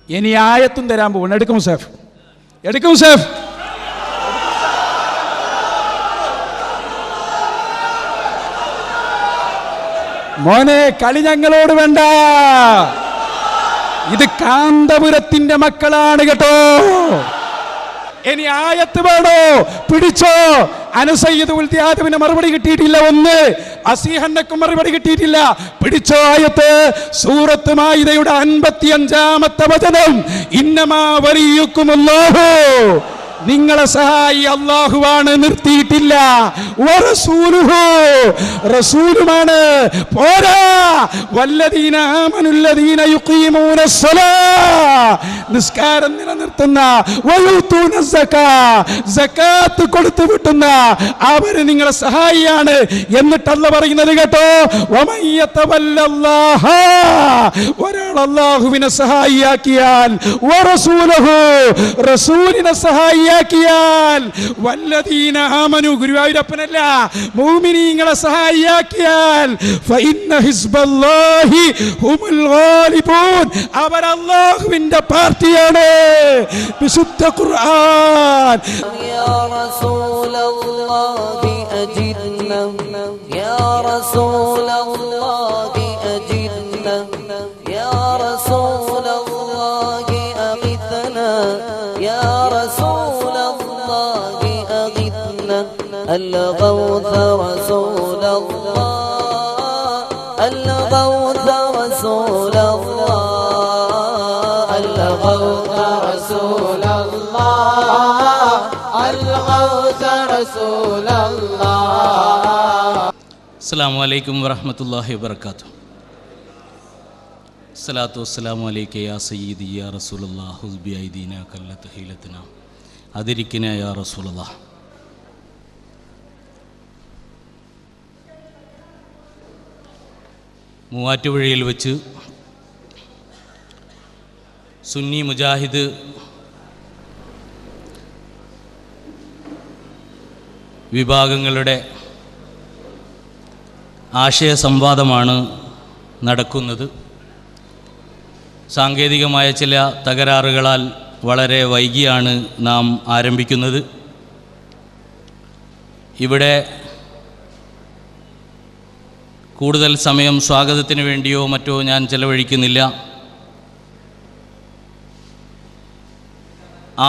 ഇനി ആയത്തും തരാൻ പോകണം. എടുക്കും സേഫ്, എടുക്കും സേഫ്. മോനെ, കളി ഞങ്ങളോട് വേണ്ട. ഇത് കാന്തപുരത്തിന്റെ മക്കളാണ് കേട്ടോ. ഇനി ആയത്ത് വേണോ? പിടിച്ചോ. അനസയ്യിദ് മറുപടി കിട്ടിയിട്ടില്ല. ഒന്ന് അസീഹന്നക്കും മറുപടി കിട്ടിയിട്ടില്ല. പിടിച്ചോ ആയത്ത്. സൂറത്ത് മാഇദയുടെ 55-ാമത്തെ വചനം. ഇന്നമാ വലിയുക്കുമുല്ലാഹു, നിങ്ങളെ സഹായി അല്ലാഹുവാണ്, നിർത്തിയിട്ടില്ല. വറസൂലുഹു, റസൂലുമാണ്. പോരാ, വല്ലദീന ആമനുല്ലദീന യുഖീമൂനസ്സലാ, നിസ്കാരം നിലനിർത്തുന്ന, വയൂതൂന സക്കാ, സകാത്ത് കൊടുത്തു വിട്ടുന്ന അവർ നിങ്ങളെ സഹായിയാണ് എന്നിട്ടല്ല പറയുന്നത് കേട്ടോ. വമയ്യതവല്ലല്ലാഹ, ഒരാൾ അല്ലാഹുവിനെ സഹായിയാക്കിയാൽ, വറസൂലുഹു, റസൂലിനെ സഹായിയാക്കിയാൽ, വല്ലദീന ആമനു, ഗുരുവായൂരപ്പനല്ല, മുഅ്മിനീങ്ങളെ സഹായിയാക്കിയാൽ, ഫഇന്ന ഹിസ്ബല്ലാഹി ഹുമുൽ ഗാലിബൂൻ, അവർ അല്ലാഹുവിന്റെ പാർട്ടിയാണ്. വിശുദ്ധ ഖുർആൻ. യാ റസൂലല്ലാഹി അജിദ്നാ, യാ റസൂലല്ലാഹി അജിദ്നാ, യാ റസൂലല്ലാഹി അഗിത്നാ, യാ റസൂലല്ലാഹി അഗിത്നാ, അൽ-ഗൗഥ റസൂലല്ലാഹ്, അൽ-ഗൗഥ റസൂലല്ലാഹ്, അൽ-ഗൗഥ റസൂലല്ലാഹ്, അൽ-ഗൗഥ റസൂലല്ലാഹ്. അസ്സലാമു അലൈക്കും വറഹ്മത്തുള്ളാഹി വബറകാതുഹു. സ്വലാത്തു വസ്സലാമു അലൈക യാ സയ്യിദി യാ റസൂലല്ലാഹ്, ഖുദ് ബിഐദീനാ കല്ലത്ത് ഹീലത്തുനാ അദിരിക്നാ യാ റസൂലല്ലാഹ്. മൂവാറ്റുപുഴയിൽ വെച്ച് സുന്നി മുജാഹിദ് വിഭാഗങ്ങളുടെ ആശയ സംവാദമാണ് നടക്കുന്നത്. സാങ്കേതികമായ ചില തകരാറുകളാൽ വളരെ വൈകിയാണ് നാം ആരംഭിക്കുന്നത്. ഇവിടെ കൂടുതൽ സമയം സ്വാഗതത്തിന് വേണ്ടിയോ മറ്റോ ഞാൻ ചെലവഴിക്കുന്നില്ല.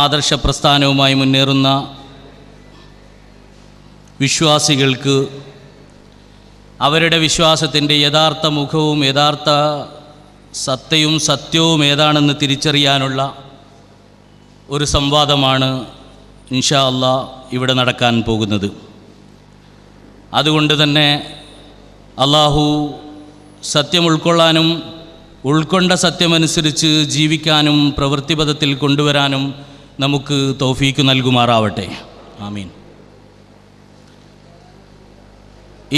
ആദർശ പ്രസ്ഥാനവുമായി മുന്നേറുന്ന വിശ്വാസികൾക്ക് അവരുടെ വിശ്വാസത്തിൻ്റെ യഥാർത്ഥ മുഖവും യഥാർത്ഥ സത്തയും സത്യവും ഏതാണെന്ന് തിരിച്ചറിയാനുള്ള ഒരു സംവാദമാണ് ഇൻഷാ അല്ലാഹ് ഇവിടെ നടക്കാൻ പോകുന്നത്. അതുകൊണ്ട് തന്നെ അല്ലാഹു സത്യം ഉൾക്കൊള്ളാനും ഉൾക്കൊണ്ട സത്യമനുസരിച്ച് ജീവിക്കാനും പ്രവൃത്തിപഥത്തിൽ കൊണ്ടുവരാനും നമുക്ക് തൗഫീക്ക് നൽകുമാറാവട്ടെ. ആമീൻ.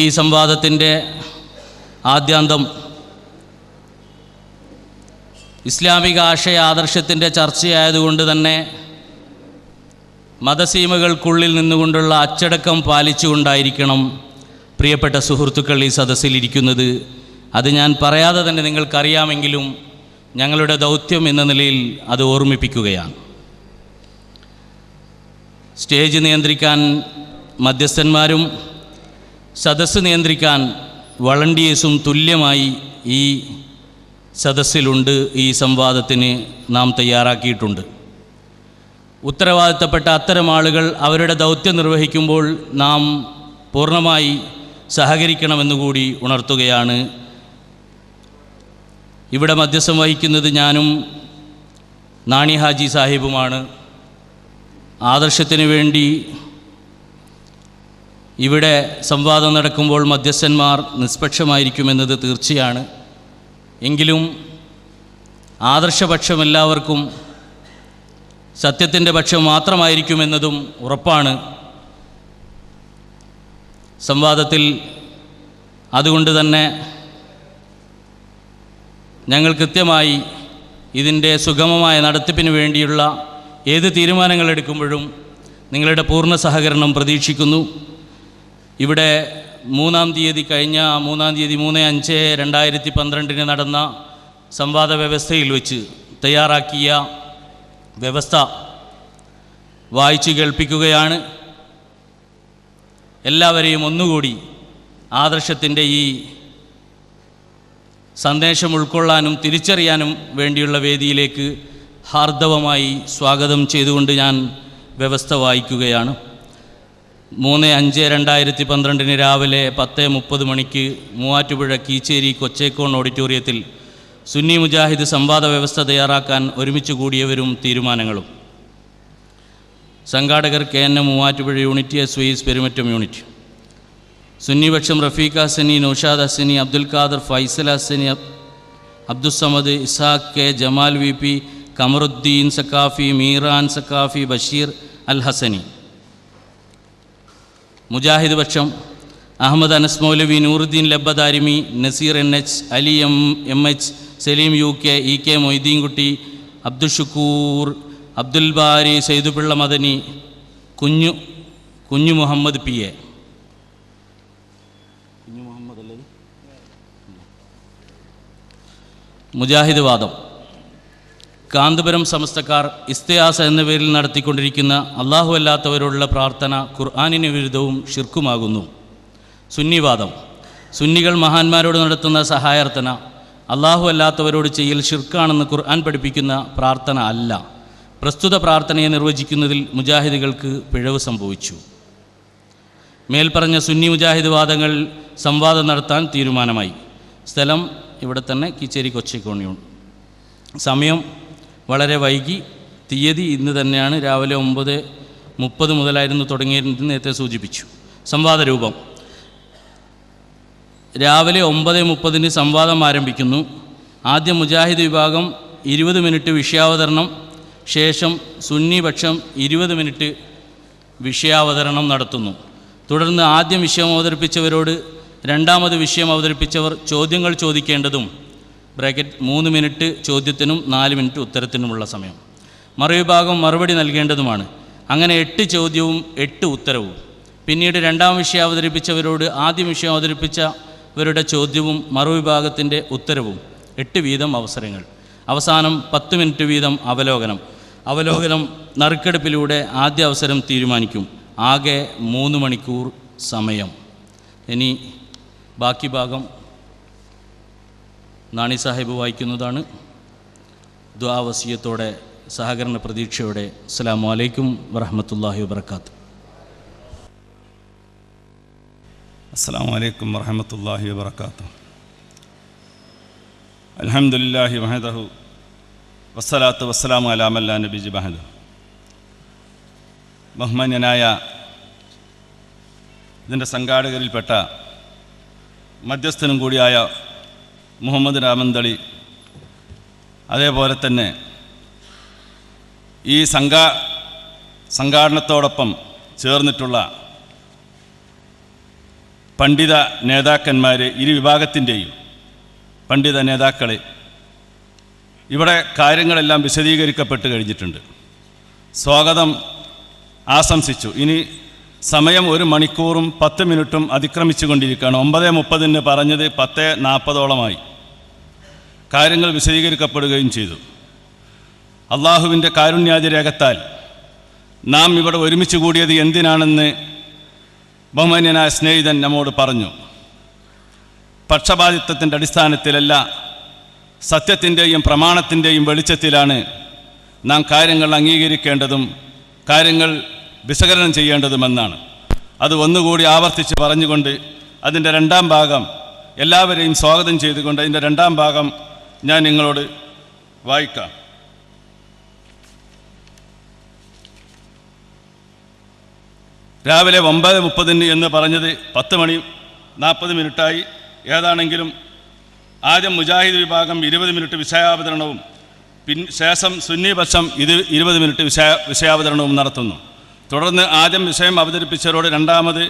ഈ സംവാദത്തിൻ്റെ ആദ്യാന്തം ഇസ്ലാമിക ആശയ ആദർശത്തിൻ്റെ ചർച്ചയായതുകൊണ്ട് തന്നെ മതസീമകൾക്കുള്ളിൽ നിന്നുകൊണ്ടുള്ള അച്ചടക്കം പാലിച്ചുകൊണ്ടായിരിക്കണം പ്രിയപ്പെട്ട സുഹൃത്തുക്കൾ ഈ സദസ്സിലിരിക്കുന്നത്. അത് ഞാൻ പറയാതെ തന്നെ നിങ്ങൾക്കറിയാമെങ്കിലും ഞങ്ങളുടെ ദൗത്യം എന്ന നിലയിൽ അത് ഓർമ്മിപ്പിക്കുകയാണ്. സ്റ്റേജ് നിയന്ത്രിക്കാൻ മധ്യസ്ഥന്മാരും സദസ്സ് നിയന്ത്രിക്കാൻ വളണ്ടിയേഴ്സും തുല്യമായി ഈ സദസ്സിലുണ്ട്. ഈ സംവാദത്തിന് നാം തയ്യാറാക്കിയിട്ടുണ്ട്. ഉത്തരവാദിത്തപ്പെട്ട അത്തരം ആളുകൾ അവരുടെ ദൗത്യം നിർവഹിക്കുമ്പോൾ നാം പൂർണ്ണമായി സഹകരിക്കണമെന്നുകൂടി ഉണർത്തുകയാണ്. ഇവിടെ മധ്യസ്ഥം വഹിക്കുന്നത് ഞാനും നാണി ഹാജി സാഹിബുമാണ്. ആദർശത്തിന് വേണ്ടി ഇവിടെ സംവാദം നടക്കുമ്പോൾ മധ്യസ്ഥന്മാർ നിഷ്പക്ഷമായിരിക്കുമെന്നത് തീർച്ചയാണ്. എങ്കിലും ആദർശപക്ഷം എല്ലാവർക്കും സത്യത്തിൻ്റെ പക്ഷം മാത്രമായിരിക്കുമെന്നതും ഉറപ്പാണ്. സംവാദത്തിൽ അതുകൊണ്ട് തന്നെ ഞങ്ങൾ കൃത്യമായി ഇതിൻ്റെ സുഗമമായ നടത്തിപ്പിന് വേണ്ടിയുള്ള ഏത് തീരുമാനങ്ങൾ എടുക്കുമ്പോഴും നിങ്ങളുടെ പൂർണ്ണ സഹകരണം പ്രതീക്ഷിക്കുന്നു. ഇവിടെ കഴിഞ്ഞ 3-5-2012 നടന്ന സംവാദ വ്യവസ്ഥയിൽ വെച്ച് തയ്യാറാക്കിയ വ്യവസ്ഥ വായിച്ചു കേൾപ്പിക്കുകയാണ്. എല്ലാവരെയും ഒന്നുകൂടി ആദർശത്തിൻ്റെ ഈ സന്ദേശം ഉൾക്കൊള്ളാനും തിരിച്ചറിയാനും വേണ്ടിയുള്ള വേദിയിലേക്ക് ഹാർദവമായി സ്വാഗതം ചെയ്തുകൊണ്ട് ഞാൻ വ്യവസ്ഥ വായിക്കുകയാണ്. 3/5/2012 രാവിലെ 10:30 മണിക്ക് മൂവാറ്റുപുഴ കീച്ചേരി കൊച്ചേക്കോൺ ഓഡിറ്റോറിയത്തിൽ സുന്നി മുജാഹിദ് സംവാദ വ്യവസ്ഥ തയ്യാറാക്കാൻ ഒരുമിച്ച് കൂടിയവരും തീരുമാനങ്ങളും. സംഘാടകർ KNM Muvattupuzha unit, SYS Perumattom unit. സുന്നിപക്ഷം റഫീഖ് ഹസനി, നൗഷാദ് ഹസനി, അബ്ദുൽ ഖാദർ, ഫൈസൽ ഹസനി, അബ്ദുസ്സമദ്, ഇസാഖ് K, ജമാൽ VP, കമറുദ്ദീൻ സക്കാഫി, മീറാൻ സക്കാഫി, ബഷീർ അൽ ഹസനി. മുജാഹിദ് പക്ഷം അഹമ്മദ് അനസ് മൗലവി, Nooruddeen ലബ്ബദാരിമി, Naseer NH, Ali MH, Saleem UK, EK Moideenkutty, Abdushukoor, Abdul Bari, സൈദുപിള്ള Madani, കുഞ്ഞു മുഹമ്മദ് PA. മുജാഹിദ് വാദം. കാന്തപുരം സമസ്തക്കാർ ഇസ്തിയാസ എന്ന പേരിൽ നടത്തിക്കൊണ്ടിരിക്കുന്ന അള്ളാഹു അല്ലാത്തവരോടുള്ള പ്രാർത്ഥന ഖുർആനിന് വിരുദ്ധവും ഷിർക്കുമാകുന്നു. സുന്നിവാദം. സുന്നികൾ മഹാന്മാരോട് നടത്തുന്ന സഹായാർത്ഥന അള്ളാഹു അല്ലാത്തവരോട് ചെയ്യൽ ഷിർക്കാണെന്ന് ഖുർആൻ പഠിപ്പിക്കുന്ന പ്രാർത്ഥന അല്ല. പ്രസ്തുത പ്രാർത്ഥനയെ നിർവചിക്കുന്നതിൽ മുജാഹിദുകൾക്ക് പിഴവ് സംഭവിച്ചു. മേൽപ്പറഞ്ഞ സുന്നി മുജാഹിദ് വാദങ്ങൾ സംവാദം നടത്താൻ തീരുമാനമായി. സ്ഥലം ഇവിടെ തന്നെ കീച്ചേരി കൊച്ചേക്കോൺ യൂണിറ്റ്. സമയം വളരെ വൈകി. തീയതി ഇന്ന് തന്നെയാണ്. രാവിലെ 9:30 മുതലായിരുന്നു തുടങ്ങിയിരുന്നത്, നേരത്തെ സൂചിപ്പിച്ചു. സംവാദ രൂപം. രാവിലെ 9:30 സംവാദം ആരംഭിക്കുന്നു. ആദ്യം മുജാഹിദ് വിഭാഗം 20 മിനിറ്റ് വിഷയാവതരണം, ശേഷം സുന്നി പക്ഷം 20 മിനിറ്റ് വിഷയാവതരണം നടത്തുന്നു. തുടർന്ന് ആദ്യം വിഷയം അവതരിപ്പിച്ചവരോട് രണ്ടാമത് വിഷയം അവതരിപ്പിച്ചവർ ചോദ്യങ്ങൾ ചോദിക്കേണ്ടതും (3 മിനിറ്റ് ചോദ്യത്തിനും 4 മിനിറ്റ് ഉത്തരത്തിനുമുള്ള സമയം). മറുവിഭാഗം മറുപടി നൽകേണ്ടതുമാണ്. അങ്ങനെ 8 ചോദ്യവും 8 ഉത്തരവും. പിന്നീട് രണ്ടാം വിഷയം അവതരിപ്പിച്ചവരോട് ആദ്യം വിഷയം അവതരിപ്പിച്ചവരുടെ ചോദ്യവും മറുവിഭാഗത്തിൻ്റെ ഉത്തരവും. 8 വീതം അവസരങ്ങൾ. അവസാനം 10 മിനിറ്റ് വീതം അവലോകനം നറുക്കെടുപ്പിലൂടെ ആദ്യ അവസരം തീരുമാനിക്കും. ആകെ 3 മണിക്കൂർ സമയം. ഇനി ബാക്കി ഭാഗം നാണി സാഹിബ് വായിക്കുന്നതാണ്. ദുആ വസിയത്തോടെ സഹകരണ പ്രതീക്ഷയോടെ. അസ്സലാമു അലൈക്കും വറഹ്മത്തുള്ളാഹി വബറകാതുഹു. അസ്സലാമു അലൈക്കും വറഹ്മത്തുള്ളാഹി വബറകാതുഹു. അൽഹംദുലില്ലാഹി വഹദഹു വസ്സലാത്തു വസ്സലാമു അലാ മൻ ലാ നബിയ്യ ബഅദഹു. ബഹുമാന്യനായ ഇതിൻ്റെ സംഘാടകരിൽപ്പെട്ട മധ്യസ്ഥനും കൂടിയായ മുഹമ്മദ് രാമന്തളി, അതേപോലെ തന്നെ ഈ സംഘാടനത്തോടൊപ്പം ചേർന്നിട്ടുള്ള പണ്ഡിത നേതാക്കന്മാർ, ഇരു വിഭാഗത്തിൻ്റെയും പണ്ഡിത നേതാക്കൾ, ഇവിടെ കാര്യങ്ങളെല്ലാം വിശദീകരിക്കപ്പെട്ട് കഴിഞ്ഞിട്ടുണ്ട്. സ്വാഗതം ആശംസിച്ചു. ഇനി സമയം 1 മണിക്കൂറും 10 മിനിറ്റും അതിക്രമിച്ചു കൊണ്ടിരിക്കുകയാണ്. 9:30 പറഞ്ഞത് 10:40 കാര്യങ്ങൾ വിശദീകരിക്കപ്പെടുകയും ചെയ്തു. അള്ളാഹുവിൻ്റെ കാരുണ്യാതിരേഖത്താൽ നാം ഇവിടെ ഒരുമിച്ച് കൂടിയത് എന്തിനാണെന്ന് ബഹുമാന്യനായ സ്നേഹിതൻ നമ്മോട് പറഞ്ഞു. പക്ഷപാതിത്വത്തിൻ്റെ അടിസ്ഥാനത്തിലല്ല, സത്യത്തിൻ്റെയും പ്രമാണത്തിൻ്റെയും വെളിച്ചത്തിലാണ് നാം കാര്യങ്ങൾ അംഗീകരിക്കേണ്ടതും കാര്യങ്ങൾ വിശകലനം ചെയ്യേണ്ടതുമെന്നാണ്. അത് ഒന്നുകൂടി ആവർത്തിച്ച് പറഞ്ഞുകൊണ്ട് അതിൻ്റെ രണ്ടാം ഭാഗം എല്ലാവരെയും സ്വാഗതം ചെയ്തുകൊണ്ട് അതിൻ്റെ രണ്ടാം ഭാഗം ഞാൻ നിങ്ങളോട് വായിക്കാം. രാവിലെ 9:30 എന്ന് പറഞ്ഞത് 10:40 ഏതാണെങ്കിലും ആദ്യം മുജാഹിദ് വിഭാഗം 20 മിനിറ്റ് വിഷയാവതരണവും ശേഷം സുന്നിപക്ഷം 20 മിനിറ്റ് വിഷയാവതരണവും നടത്തുന്നു. തുടർന്ന് ആദ്യം വിഷയം അവതരിപ്പിച്ചവരോട് രണ്ടാമത്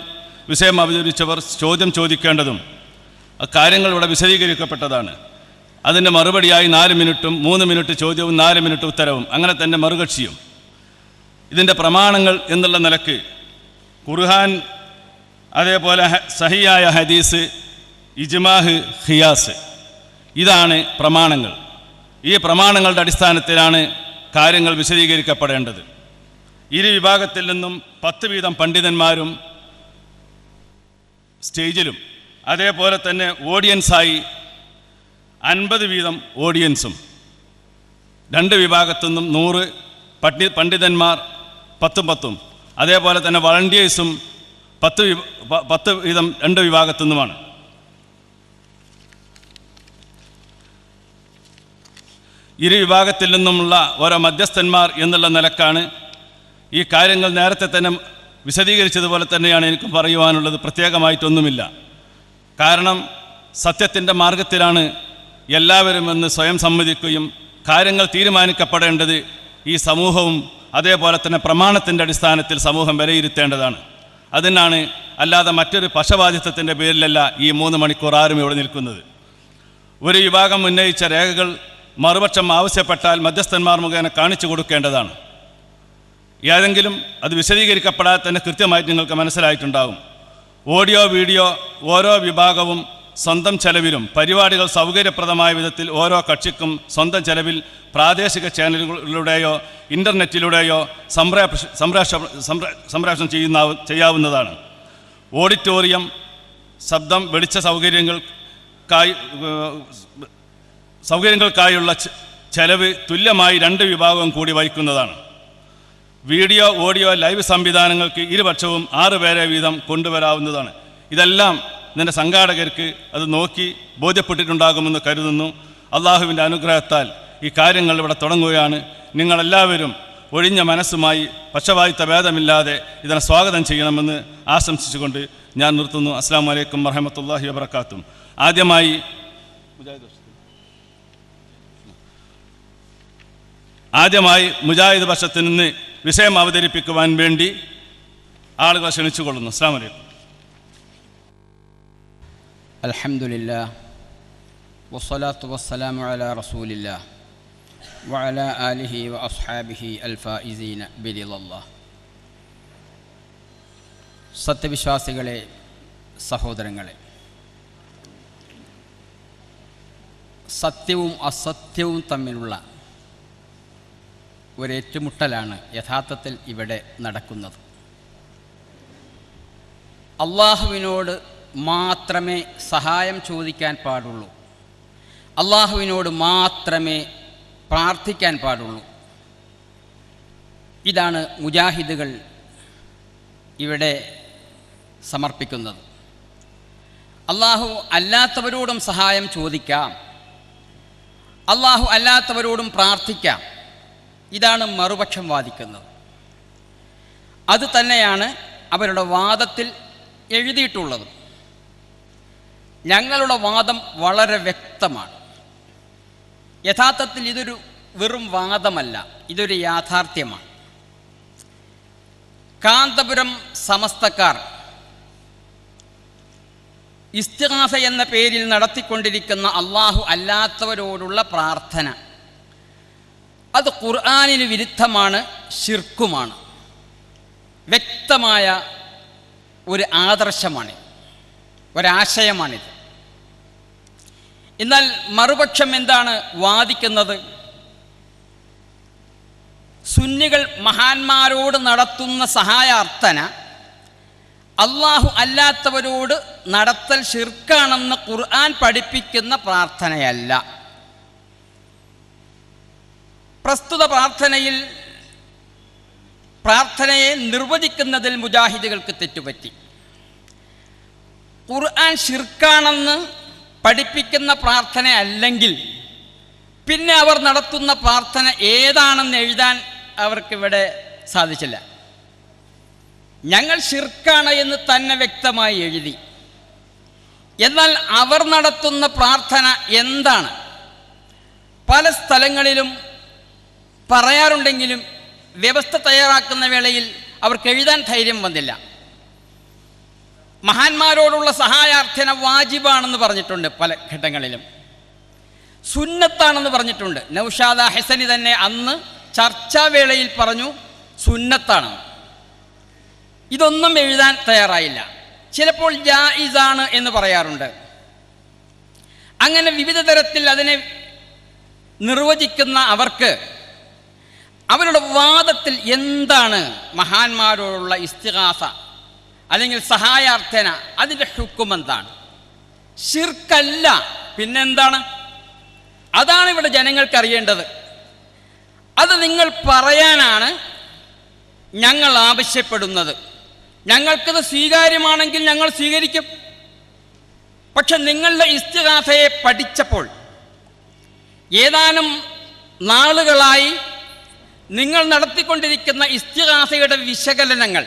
വിഷയം അവതരിപ്പിച്ചവർ ചോദ്യം ചോദിക്കേണ്ടതും കാര്യങ്ങൾ ഇവിടെ വിശദീകരിക്കപ്പെട്ടതാണ്. അതിൻ്റെ മറുപടിയായി 4 മിനിറ്റും 3 മിനിറ്റ് ചോദ്യവും 4 മിനിറ്റ് ഉത്തരവും, അങ്ങനെ തന്നെ മറുകക്ഷിയും. ഇതിൻ്റെ പ്രമാണങ്ങൾ എന്നുള്ള നിലക്ക് ഖുർആൻ, അതേപോലെ സഹിയായ ഹദീസ്, ഇജ്മാഹ്, ഖിയാസ്, ഇതാണ് പ്രമാണങ്ങൾ. ഈ പ്രമാണങ്ങളുടെ അടിസ്ഥാനത്തിലാണ് കാര്യങ്ങൾ വിശദീകരിക്കപ്പെടേണ്ടത്. ഇരു വിഭാഗത്തിൽ നിന്നും 10 വീതം പണ്ഡിതന്മാരും സ്റ്റേജിലും അതേപോലെ തന്നെ ഓഡിയൻസായി 50 വീതം ഓഡിയൻസും, 2 വിഭാഗത്തു നിന്നും 100 പണ്ഡിതന്മാർ 10 അതേപോലെ തന്നെ വളണ്ടിയേഴ്സും 10 വീതം 2 വിഭാഗത്തു നിന്നുമാണ്. ഇരു വിഭാഗത്തിൽ നിന്നുമുള്ള ഓരോ മധ്യസ്ഥന്മാർ എന്നുള്ള നിലക്കാണ് ഈ കാര്യങ്ങൾ നേരത്തെ തന്നെ വിശദീകരിച്ചതുപോലെ തന്നെയാണ് എനിക്ക് പറയുവാനുള്ളത്. പ്രത്യേകമായിട്ടൊന്നുമില്ല. കാരണം സത്യത്തിൻ്റെ മാർഗത്തിലാണ് എല്ലാവരും എന്ന് സ്വയം സമ്മതിക്കുകയും കാര്യങ്ങൾ തീരുമാനിക്കപ്പെടേണ്ടത് ഈ സമൂഹവും അതേപോലെ തന്നെ പ്രമാണത്തിൻ്റെ അടിസ്ഥാനത്തിൽ സമൂഹം വിലയിരുത്തേണ്ടതാണ്. അതിനാണ്, അല്ലാതെ മറ്റൊരു പക്ഷപാതിത്വത്തിൻ്റെ പേരിലല്ല ഈ 3 മണിക്കൂർ ആരും ഇവിടെ നിൽക്കുന്നത്. ഒരു വിഭാഗം ഉന്നയിച്ച രേഖകൾ മറുപക്ഷം ആവശ്യപ്പെട്ടാൽ മധ്യസ്ഥന്മാർ മുഖേന കാണിച്ചു കൊടുക്കേണ്ടതാണ്. ഏതെങ്കിലും അത് വിശദീകരിക്കപ്പെടാതെ തന്നെ കൃത്യമായിട്ട് നിങ്ങൾക്ക് മനസ്സിലായിട്ടുണ്ടാകും. ഓഡിയോ വീഡിയോ ഓരോ വിഭാഗവും സ്വന്തം ചെലവിലും പരിപാടികൾ സൗകര്യപ്രദമായ വിധത്തിൽ ഓരോ കക്ഷിക്കും സ്വന്തം ചെലവിൽ പ്രാദേശിക ചാനലുകളിലൂടെയോ ഇൻ്റർനെറ്റിലൂടെയോ സംപ്രേഷണം ചെയ്യാവുന്നതാണ്. ഓഡിറ്റോറിയം, ശബ്ദം, വെളിച്ച സൗകര്യങ്ങൾക്കായുള്ള ചെലവ് തുല്യമായി 2 വിഭാഗവും കൂടി വഹിക്കുന്നതാണ്. വീഡിയോ, ഓഡിയോ, ലൈവ് സംവിധാനങ്ങൾക്ക് ഇരുപക്ഷവും 6 പേരെ വീതം കൊണ്ടുവരാവുന്നതാണ്. ഇതെല്ലാം ഇതിൻ്റെ സംഘാടകർക്ക് അത് നോക്കി ബോധ്യപ്പെട്ടിട്ടുണ്ടാകുമെന്ന് കരുതുന്നു. അള്ളാഹുവിൻ്റെ അനുഗ്രഹത്താൽ ഈ കാര്യങ്ങൾ ഇവിടെ തുടങ്ങുകയാണ്. നിങ്ങളെല്ലാവരും ഒഴിഞ്ഞ മനസ്സുമായി പക്ഷപാതിത്വ ഭേദമില്ലാതെ ഇതിനെ സ്വാഗതം ചെയ്യണമെന്ന് ആശംസിച്ചുകൊണ്ട് ഞാൻ നിർത്തുന്നു. അസ്സലാമു അലൈക്കും വറഹ്മത്തുള്ളാഹി വബറകാതുഹു. ആദ്യമായി മുജാഹിദ് പക്ഷത്തിൽ നിന്ന് വിഷയം അവതരിപ്പിക്കുവാൻ വേണ്ടി ആളുകളെ ക്ഷണിച്ചുകൊള്ളുന്നു. അസ്സലാമു അലൈക്കും. അൽഹംദുലില്ലാഹ് വസ്സലാത്തു വസ്സലാമു അലാ റസൂലില്ലാഹ് വഅലാ ആലിഹി വഅസ്ഹാബിഹി അൽഫായിസീന ബിറിളല്ലാഹ്. സത്യവിശ്വാസികളെ, സഹോദരങ്ങളെ, സത്യവും അസത്യവും തമ്മിലുള്ള ഒരേറ്റുമുട്ടലാണ് യഥാർത്ഥത്തിൽ ഇവിടെ നടക്കുന്നത്. അള്ളാഹുവിനോട് മാത്രമേ സഹായം ചോദിക്കാൻ പാടുള്ളൂ, അള്ളാഹുവിനോട് മാത്രമേ പ്രാർത്ഥിക്കാൻ പാടുള്ളൂ. ഇതാണ് മുജാഹിദുകൾ ഇവിടെ സമർപ്പിക്കുന്നത്. അള്ളാഹു അല്ലാത്തവരോടും സഹായം ചോദിക്കാം, അള്ളാഹു അല്ലാത്തവരോടും പ്രാർത്ഥിക്കാം. ഇതാണ് മറുപക്ഷം വാദിക്കുന്നത്. അത് തന്നെയാണ് അവരുടെ വാദത്തിൽ എഴുതിയിട്ടുള്ളത്. ഞങ്ങളുടെ വാദം വളരെ വ്യക്തമാണ്. യഥാർത്ഥത്തിൽ ഇതൊരു വെറും വാദമല്ല, ഇതൊരു യാഥാർത്ഥ്യമാണ്. കാന്തപുരം സമസ്തക്കാർ ഇസ്തിഗാസ എന്ന പേരിൽ നടത്തിക്കൊണ്ടിരിക്കുന്ന അള്ളാഹു അല്ലാത്തവരോടുള്ള പ്രാർത്ഥന, അത് ഖുർആനിന് വിരുദ്ധമാണ്, ശിർക്കുമാണ്. വ്യക്തമായ ഒരു ആദർശമാണിത്, ഒരാശയമാണിത്. എന്നാൽ മറുപക്ഷം എന്താണ് വാദിക്കുന്നത്? സുന്നികൾ മഹാന്മാരോട് നടത്തുന്ന സഹായാർത്ഥന അള്ളാഹു അല്ലാത്തവരോട് നടത്തൽ ശിർക്കാണെന്ന് ഖുർആൻ പഠിപ്പിക്കുന്ന പ്രാർത്ഥനയല്ല. പ്രസ്തുത പ്രാർത്ഥനയെ നിർവചിക്കുന്നതിൽ മുജാഹിദുകൾക്ക് തെറ്റുപറ്റി. ഖുർആൻ ശിർക്കാണെന്ന് പഠിപ്പിക്കുന്ന പ്രാർത്ഥന അല്ലെങ്കിൽ പിന്നെ അവർ നടത്തുന്ന പ്രാർത്ഥന ഏതാണെന്ന് എഴുതാൻ അവർക്കിവിടെ സാധിച്ചില്ല. ഞങ്ങൾ ശിർക്കാണ് എന്ന് തന്നെ വ്യക്തമായി എഴുതി. എന്നാൽ അവർ നടത്തുന്ന പ്രാർത്ഥന എന്താണ്? പല സ്ഥലങ്ങളിലും പറയാറുണ്ടെങ്കിലും വ്യവസ്ഥ തയ്യാറാക്കുന്ന വേളയിൽ അവർക്ക് എഴുതാൻ ധൈര്യം വന്നില്ല. മഹാന്മാരോടുള്ള സഹായാർത്ഥന വാജിബാണെന്ന് പറഞ്ഞിട്ടുണ്ട്, പല ഘട്ടങ്ങളിലും സുന്നത്താണെന്ന് പറഞ്ഞിട്ടുണ്ട്. നൗഷാദ ഹസനി തന്നെ അന്ന് ചർച്ചാവേളയിൽ പറഞ്ഞു സുന്നത്താണെന്ന്. ഇതൊന്നും എഴുതാൻ തയ്യാറായില്ല. ചിലപ്പോൾ ജായിസാണ് എന്ന് പറയാറുണ്ട്. അങ്ങനെ വിവിധ തരത്തിൽ അതിനെ നിർവചിക്കുന്ന അവർക്ക് അവരുടെ വാദത്തിൽ എന്താണ് മഹാന്മാരോടുള്ള ഇസ്തിഗാസ അല്ലെങ്കിൽ സഹായാർത്ഥന, അതിൻ്റെ ഹുക്കം എന്താണ്? ശിർക്കല്ല, പിന്നെന്താണ്? അതാണ് ഇവിടെ ജനങ്ങൾക്ക് അറിയേണ്ടത്. അത് നിങ്ങൾ പറയാനാണ് ഞങ്ങൾ ആവശ്യപ്പെടുന്നത്. ഞങ്ങൾക്കത് സ്വീകാര്യമാണെങ്കിൽ ഞങ്ങൾ സ്വീകരിക്കും. പക്ഷെ നിങ്ങളുടെ ഇസ്തിഗാസയെ പഠിച്ചപ്പോൾ ഏതാനും നാളുകളായി നിങ്ങൾ നടത്തിക്കൊണ്ടിരിക്കുന്ന ഇസ്തിഗാസയുടെ വിശകലനങ്ങൾ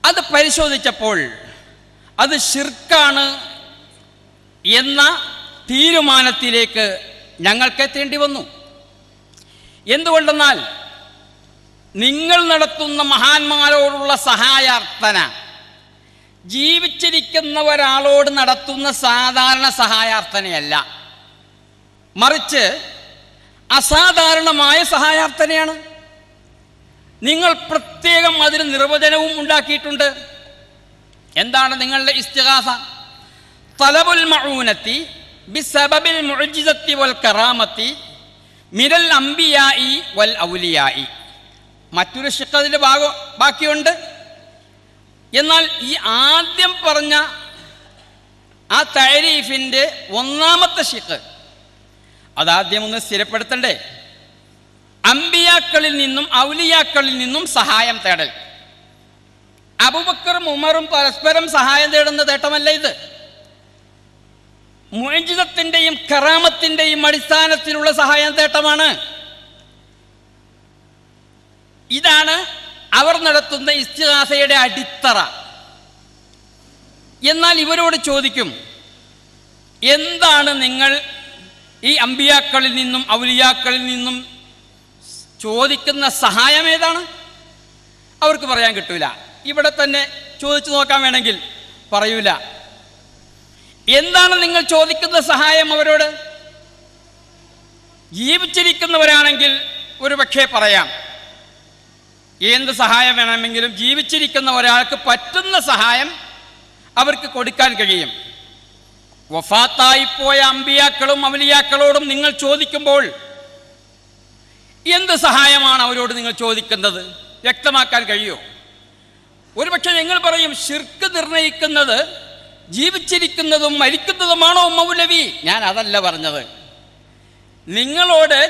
അത് പരിശോധിച്ചപ്പോൾ അത് ശിർക്കാണ് എന്ന തീരുമാനത്തിലേക്ക് ഞങ്ങൾക്ക് എത്തേണ്ടി വന്നു. എന്തുകൊണ്ടെന്നാൽ നിങ്ങൾ നടത്തുന്ന മഹാന്മാരോടുള്ള സഹായാർത്ഥന ജീവിച്ചിരിക്കുന്ന ഒരാളോട് നടത്തുന്ന സാധാരണ സഹായാർത്ഥനയല്ല, മറിച്ച് അസാധാരണമായ സഹായാർത്ഥനയാണ്. നിങ്ങൾ പ്രത്യേകം അതിന് നിർവചനവും ഉണ്ടാക്കിയിട്ടുണ്ട്. എന്താണ് നിങ്ങളുടെ ഇസ്തിഗാസ? തലബുൽ മഊനത്തി ബിസബബിൽ മുഅ്ജിസത്തി വൽ കറാമത്തി മിനൽ അംബിയായി വൽ ഔലിയായി. മറ്റൊരു ശിഖ് അതിൽ ബാക്കിയുണ്ട്. എന്നാൽ ഈ ആദ്യം പറഞ്ഞ ആ തഅരീഫിൻ്റെ ഒന്നാമത്തെ ശിഖ് അതാദ്യം ഒന്ന് സ്ഥിരപ്പെടുത്തണ്ടേ? അംബിയാക്കളിൽ നിന്നും ഔലിയാക്കളിൽ നിന്നും സഹായം തേടൽ. അബൂബക്കറും ഉമറും പരസ്പരം സഹായം തേടുന്ന തേട്ടമല്ല ഇത്. മുഅ്ജിസത്തിൻ്റെയും കറാമത്തിൻ്റെയും അടിസ്ഥാനത്തിലുള്ള സഹായം തേട്ടമാണ്. ഇതാണ് അവർ നടത്തുന്ന ഇസ്തിഗാസയുടെ അടിത്തറ. എന്നാൽ ഇവരോട് ചോദിക്കും, എന്താണ് നിങ്ങൾ ഈ അംബിയാക്കളിൽ നിന്നും ഔലിയാക്കളിൽ നിന്നും ചോദിക്കുന്ന സഹായം ഏതാണ്? അവർക്ക് പറയാൻ കിട്ടൂല. ഇവിടെ തന്നെ ചോദിച്ചു നോക്കാൻ വേണമെങ്കിൽ പറയൂല. എന്താണ് നിങ്ങൾ ചോദിക്കുന്ന സഹായം അവരോട്? ജീവിച്ചിരിക്കുന്നവരാണെങ്കിൽ ഒരു പക്ഷേ പറയാം. എന്ത് സഹായം വേണമെങ്കിലും ജീവിച്ചിരിക്കുന്ന ഒരാൾക്ക് പറ്റുന്ന സഹായം അവർക്ക് കൊടുക്കാൻ കഴിയും. വഫാത്തായിപ്പോയ അമ്പിയാക്കളും ഔലിയാക്കളോടും നിങ്ങൾ ചോദിക്കുമ്പോൾ എന്ത് സഹായമാണ് അവരോട് നിങ്ങൾ ചോദിക്കുന്നത്? വ്യക്തമാക്കാൻ കഴിയുമോ? ഒരുപക്ഷെ നിങ്ങൾ പറയും, ശിർക്ക് നിർണയിക്കുന്നത് ജീവിച്ചിരിക്കുന്നതും മരിക്കുന്നതുമാണോ മൗലവി? ഞാൻ അതല്ല പറഞ്ഞത്. നിങ്ങളോട്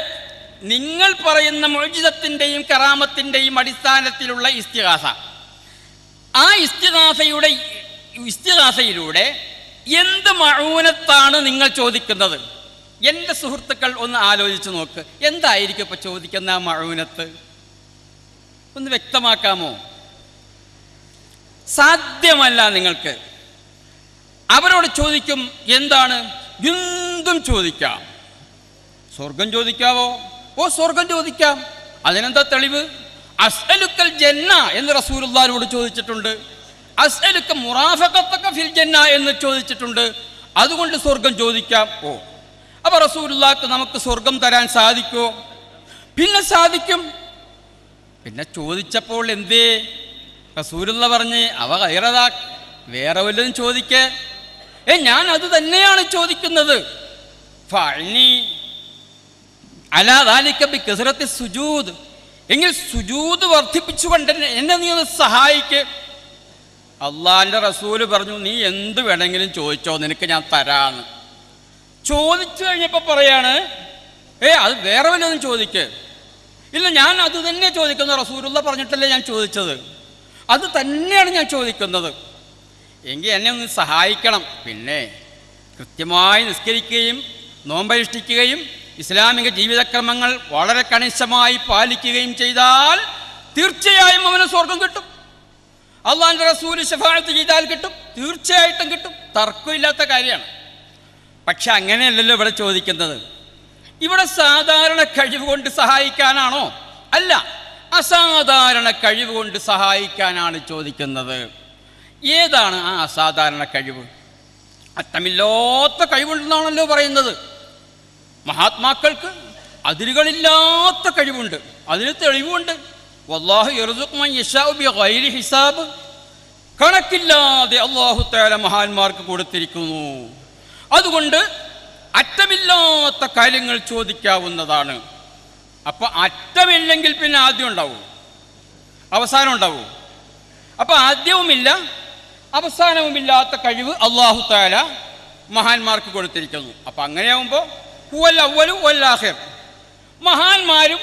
നിങ്ങൾ പറയുന്ന മുഅ്ജിസത്തിൻ്റെയും കറാമത്തിൻ്റെയും അടിസ്ഥാനത്തിലുള്ള ഇസ്തിഗാസ, ആ ഇസ്തിഗാസയിലൂടെ എന്ത് മഊനത്താണ് നിങ്ങൾ ചോദിക്കുന്നത്? എൻ്റെ സുഹൃത്തുക്കൾ ഒന്ന് ആലോചിച്ച് നോക്ക്. എന്തായിരിക്കും ഇപ്പോൾ ചോദിക്കുന്ന ആ മഊനത്ത്? ഒന്ന് വ്യക്തമാക്കാമോ? സാധ്യമല്ല നിങ്ങൾക്ക്. അവരോട് ചോദിക്കും, എന്താണ്? എന്തും ചോദിക്കാം. സ്വർഗം ചോദിക്കാവോ? ഓ, സ്വർഗം ചോദിക്കാം. അതിനെന്താ തെളിവ്? അസ്അലുക്കൽ ജന്ന എന്ന് റസൂലുള്ളാഹിനോട് ചോദിച്ചിട്ടുണ്ട്. അസ്അലുക മുറാഫഖത്തക ഫിൽ ജന്ന എന്ന് ചോദിച്ചിട്ടുണ്ട്. അതുകൊണ്ട് സ്വർഗം ചോദിക്കാം. ഓ, അപ്പോൾ റസൂലുള്ളാഹിക്ക് നമുക്ക് സ്വർഗം തരാൻ സാധിക്കുമോ? പിന്നെ സാധിക്കും. പിന്നെ ചോദിച്ചപ്പോൾ എന്തേ? റസൂലുള്ള പറഞ്ഞ്, അവ ഗൈറദാ, വേറെ വല്ലതും ചോദിക്കേ. ഞാൻ അത് തന്നെയാണ് ചോദിക്കുന്നത്. ഫഅനി അലാ ദാലിക ബികസ്റത്തി സുജൂദ്, എങ്കിൽ സുജൂദ് വർദ്ധിപ്പിച്ചുകൊണ്ട് എന്നെ നീ ഒന്ന് സഹായിക്ക്. അള്ളാഹിൻ്റെ റസൂല് പറഞ്ഞു, നീ എന്ത് വേണമെങ്കിലും ചോദിച്ചോ, നിനക്ക് ഞാൻ തരാന്ന്. ചോദിച്ചു കഴിഞ്ഞപ്പോൾ പറയാണ്, അത് വേറെ വല്ലതും ചോദിക്ക്. ഇല്ല, ഞാൻ അത് തന്നെ ചോദിക്കുന്നത്. റസൂലുള്ള പറഞ്ഞിട്ടല്ലേ ഞാൻ ചോദിച്ചത്, അത് തന്നെയാണ് ഞാൻ ചോദിക്കുന്നത്. എങ്കിൽ എന്നെ ഒന്ന് സഹായിക്കണം. പിന്നെ കൃത്യമായി നിസ്കരിക്കുകയും നോമ്പനുഷ്ഠിക്കുകയും ഇസ്ലാമിക ജീവിതക്രമങ്ങൾ വളരെ കണിശമായി പാലിക്കുകയും ചെയ്താൽ തീർച്ചയായും അവന് സ്വർഗം കിട്ടും. അള്ളാഹിൻ്റെ റസൂല് ശഫാഅത്ത് ചെയ്താൽ കിട്ടും, തീർച്ചയായിട്ടും കിട്ടും. തർക്കമില്ലാത്ത കാര്യമാണ്. പക്ഷെ അങ്ങനെയല്ലല്ലോ ഇവിടെ ചോദിക്കുന്നത്. ഇവിടെ സാധാരണ കഴിവ് കൊണ്ട് സഹായിക്കാനാണോ? അല്ല, അസാധാരണ കഴിവ് കൊണ്ട് സഹായിക്കാനാണ് ചോദിക്കുന്നത്. ഏതാണ് ആ അസാധാരണ കഴിവ്? അറ്റമില്ലാത്ത കഴിവുണ്ടെന്നാണല്ലോ പറയുന്നത്. മഹാത്മാക്കൾക്ക് അതിരുകളില്ലാത്ത കഴിവുണ്ട്, അതിന് തെളിവുണ്ട്. വല്ലാഹു യർസുഖു മൻ യശാഉ ബിഗൈരി ഹിസാബ്, കണക്കില്ലാതെ അല്ലാഹു തആല മഹാന്മാർക്ക് കൊടുത്തിരിക്കുന്നു. അതുകൊണ്ട് അറ്റമില്ലാത്ത കാര്യങ്ങൾ ചോദിക്കാവുന്നതാണ്. അപ്പൊ അറ്റമില്ലെങ്കിൽ പിന്നെ ആദ്യം ഉണ്ടാവും, അവസാനം ഉണ്ടാവും. അപ്പൊ ആദ്യവുമില്ല അവസാനവുമില്ലാത്ത കഴിവ് അല്ലാഹു തആല മഹാന്മാർക്ക് കൊടുത്തിരിക്കുന്നു. അപ്പൊ അങ്ങനെയാവുമ്പോൾ ഹുവൽ അവ്വലു വൽ ആഖിർ, മഹാന്മാരും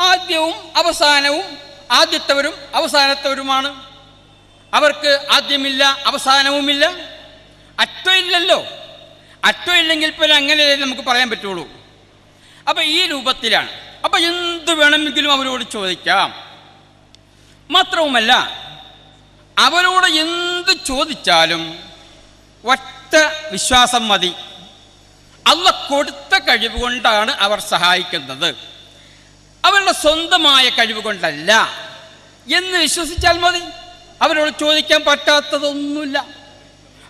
ആദ്യവും അവസാനവും, ആദ്യത്തവരും അവസാനത്തവരുമാണ്. അവർക്ക് ആദ്യമില്ല അവസാനവുമില്ല, അറ്റമില്ലല്ലോ. അറ്റമില്ലെങ്കിൽ പിന്നെ അങ്ങനെയല്ലേ നമുക്ക് പറയാൻ പറ്റുള്ളൂ. അപ്പം ഈ രൂപത്തിലാണ്. അപ്പം എന്ത് വേണമെങ്കിലും അവരോട് ചോദിക്കാം. മാത്രവുമല്ല, അവരോട് എന്ത് ചോദിച്ചാലും ഒറ്റ വിശ്വാസം മതി, അല്ലാഹ് കൊടുത്ത കഴിവ് കൊണ്ടാണ് അവർ സഹായിക്കുന്നത്, അവരുടെ സ്വന്തമായ കഴിവ് കൊണ്ടല്ല എന്ന് വിശ്വസിച്ചാൽ മതി. അവരോട് ചോദിക്കാൻ പറ്റാത്തതൊന്നുമില്ല,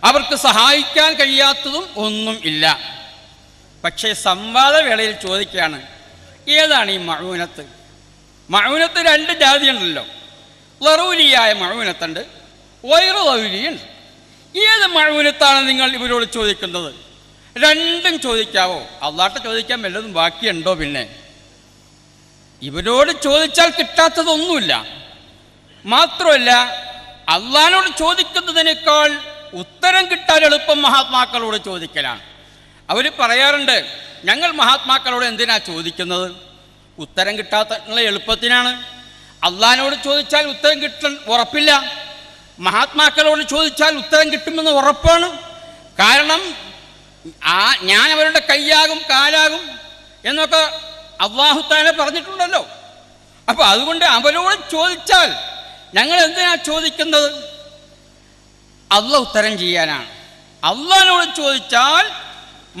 അവർക്ക് സഹായിക്കാൻ കഴിയാത്തതും ഒന്നും ഇല്ല. പക്ഷേ സംവാദവേളയിൽ ചോദിക്കുകയാണ്, ഏതാണ് ഈ മഅൂനത്ത്? മഅൂനത്ത് രണ്ട് ജാതിയുണ്ടല്ലോ, ലറൂരിയായ മഅൂനത്തുണ്ട്, വൈറു ലറൂരിയുണ്ട്. ഏത് മഅൂനത്താണ് നിങ്ങൾ ഇവരോട് ചോദിക്കുന്നത്? രണ്ടും ചോദിക്കാവോ? അല്ലാഹുവിനെ ചോദിക്കാൻ വല്ലതും ബാക്കിയുണ്ടോ? പിന്നെ ഇവരോട് ചോദിച്ചാൽ കിട്ടാത്തതൊന്നുമില്ല. മാത്രമല്ല, അള്ളാഹിനോട് ചോദിക്കുന്നതിനേക്കാൾ ഉത്തരം കിട്ടാൻ എളുപ്പം മഹാത്മാക്കളോട് ചോദിക്കലാണ്. അവർ പറയാറുണ്ട്, ഞങ്ങൾ മഹാത്മാക്കളോട് എന്തിനാ ചോദിക്കുന്നത്? ഉത്തരം കിട്ടാത്ത എളുപ്പത്തിനാണ്. അള്ളാഹിനോട് ചോദിച്ചാൽ ഉത്തരം കിട്ടാൻ ഉറപ്പില്ല, മഹാത്മാക്കളോട് ചോദിച്ചാൽ ഉത്തരം കിട്ടുമെന്ന് ഉറപ്പാണ്. കാരണം ഞാൻ അവരുടെ കൈയാകും കാലാകും എന്നൊക്കെ അല്ലാഹു തആല പറഞ്ഞിട്ടുണ്ടല്ലോ. അപ്പം അതുകൊണ്ട് അവരോട് ചോദിച്ചാൽ ഞങ്ങൾ എന്തിനാ ചോദിക്കുന്നത്? അല്ലാഹ് ഉത്തരം ചെയ്യാനാണ്. അള്ളാഹിനോട് ചോദിച്ചാൽ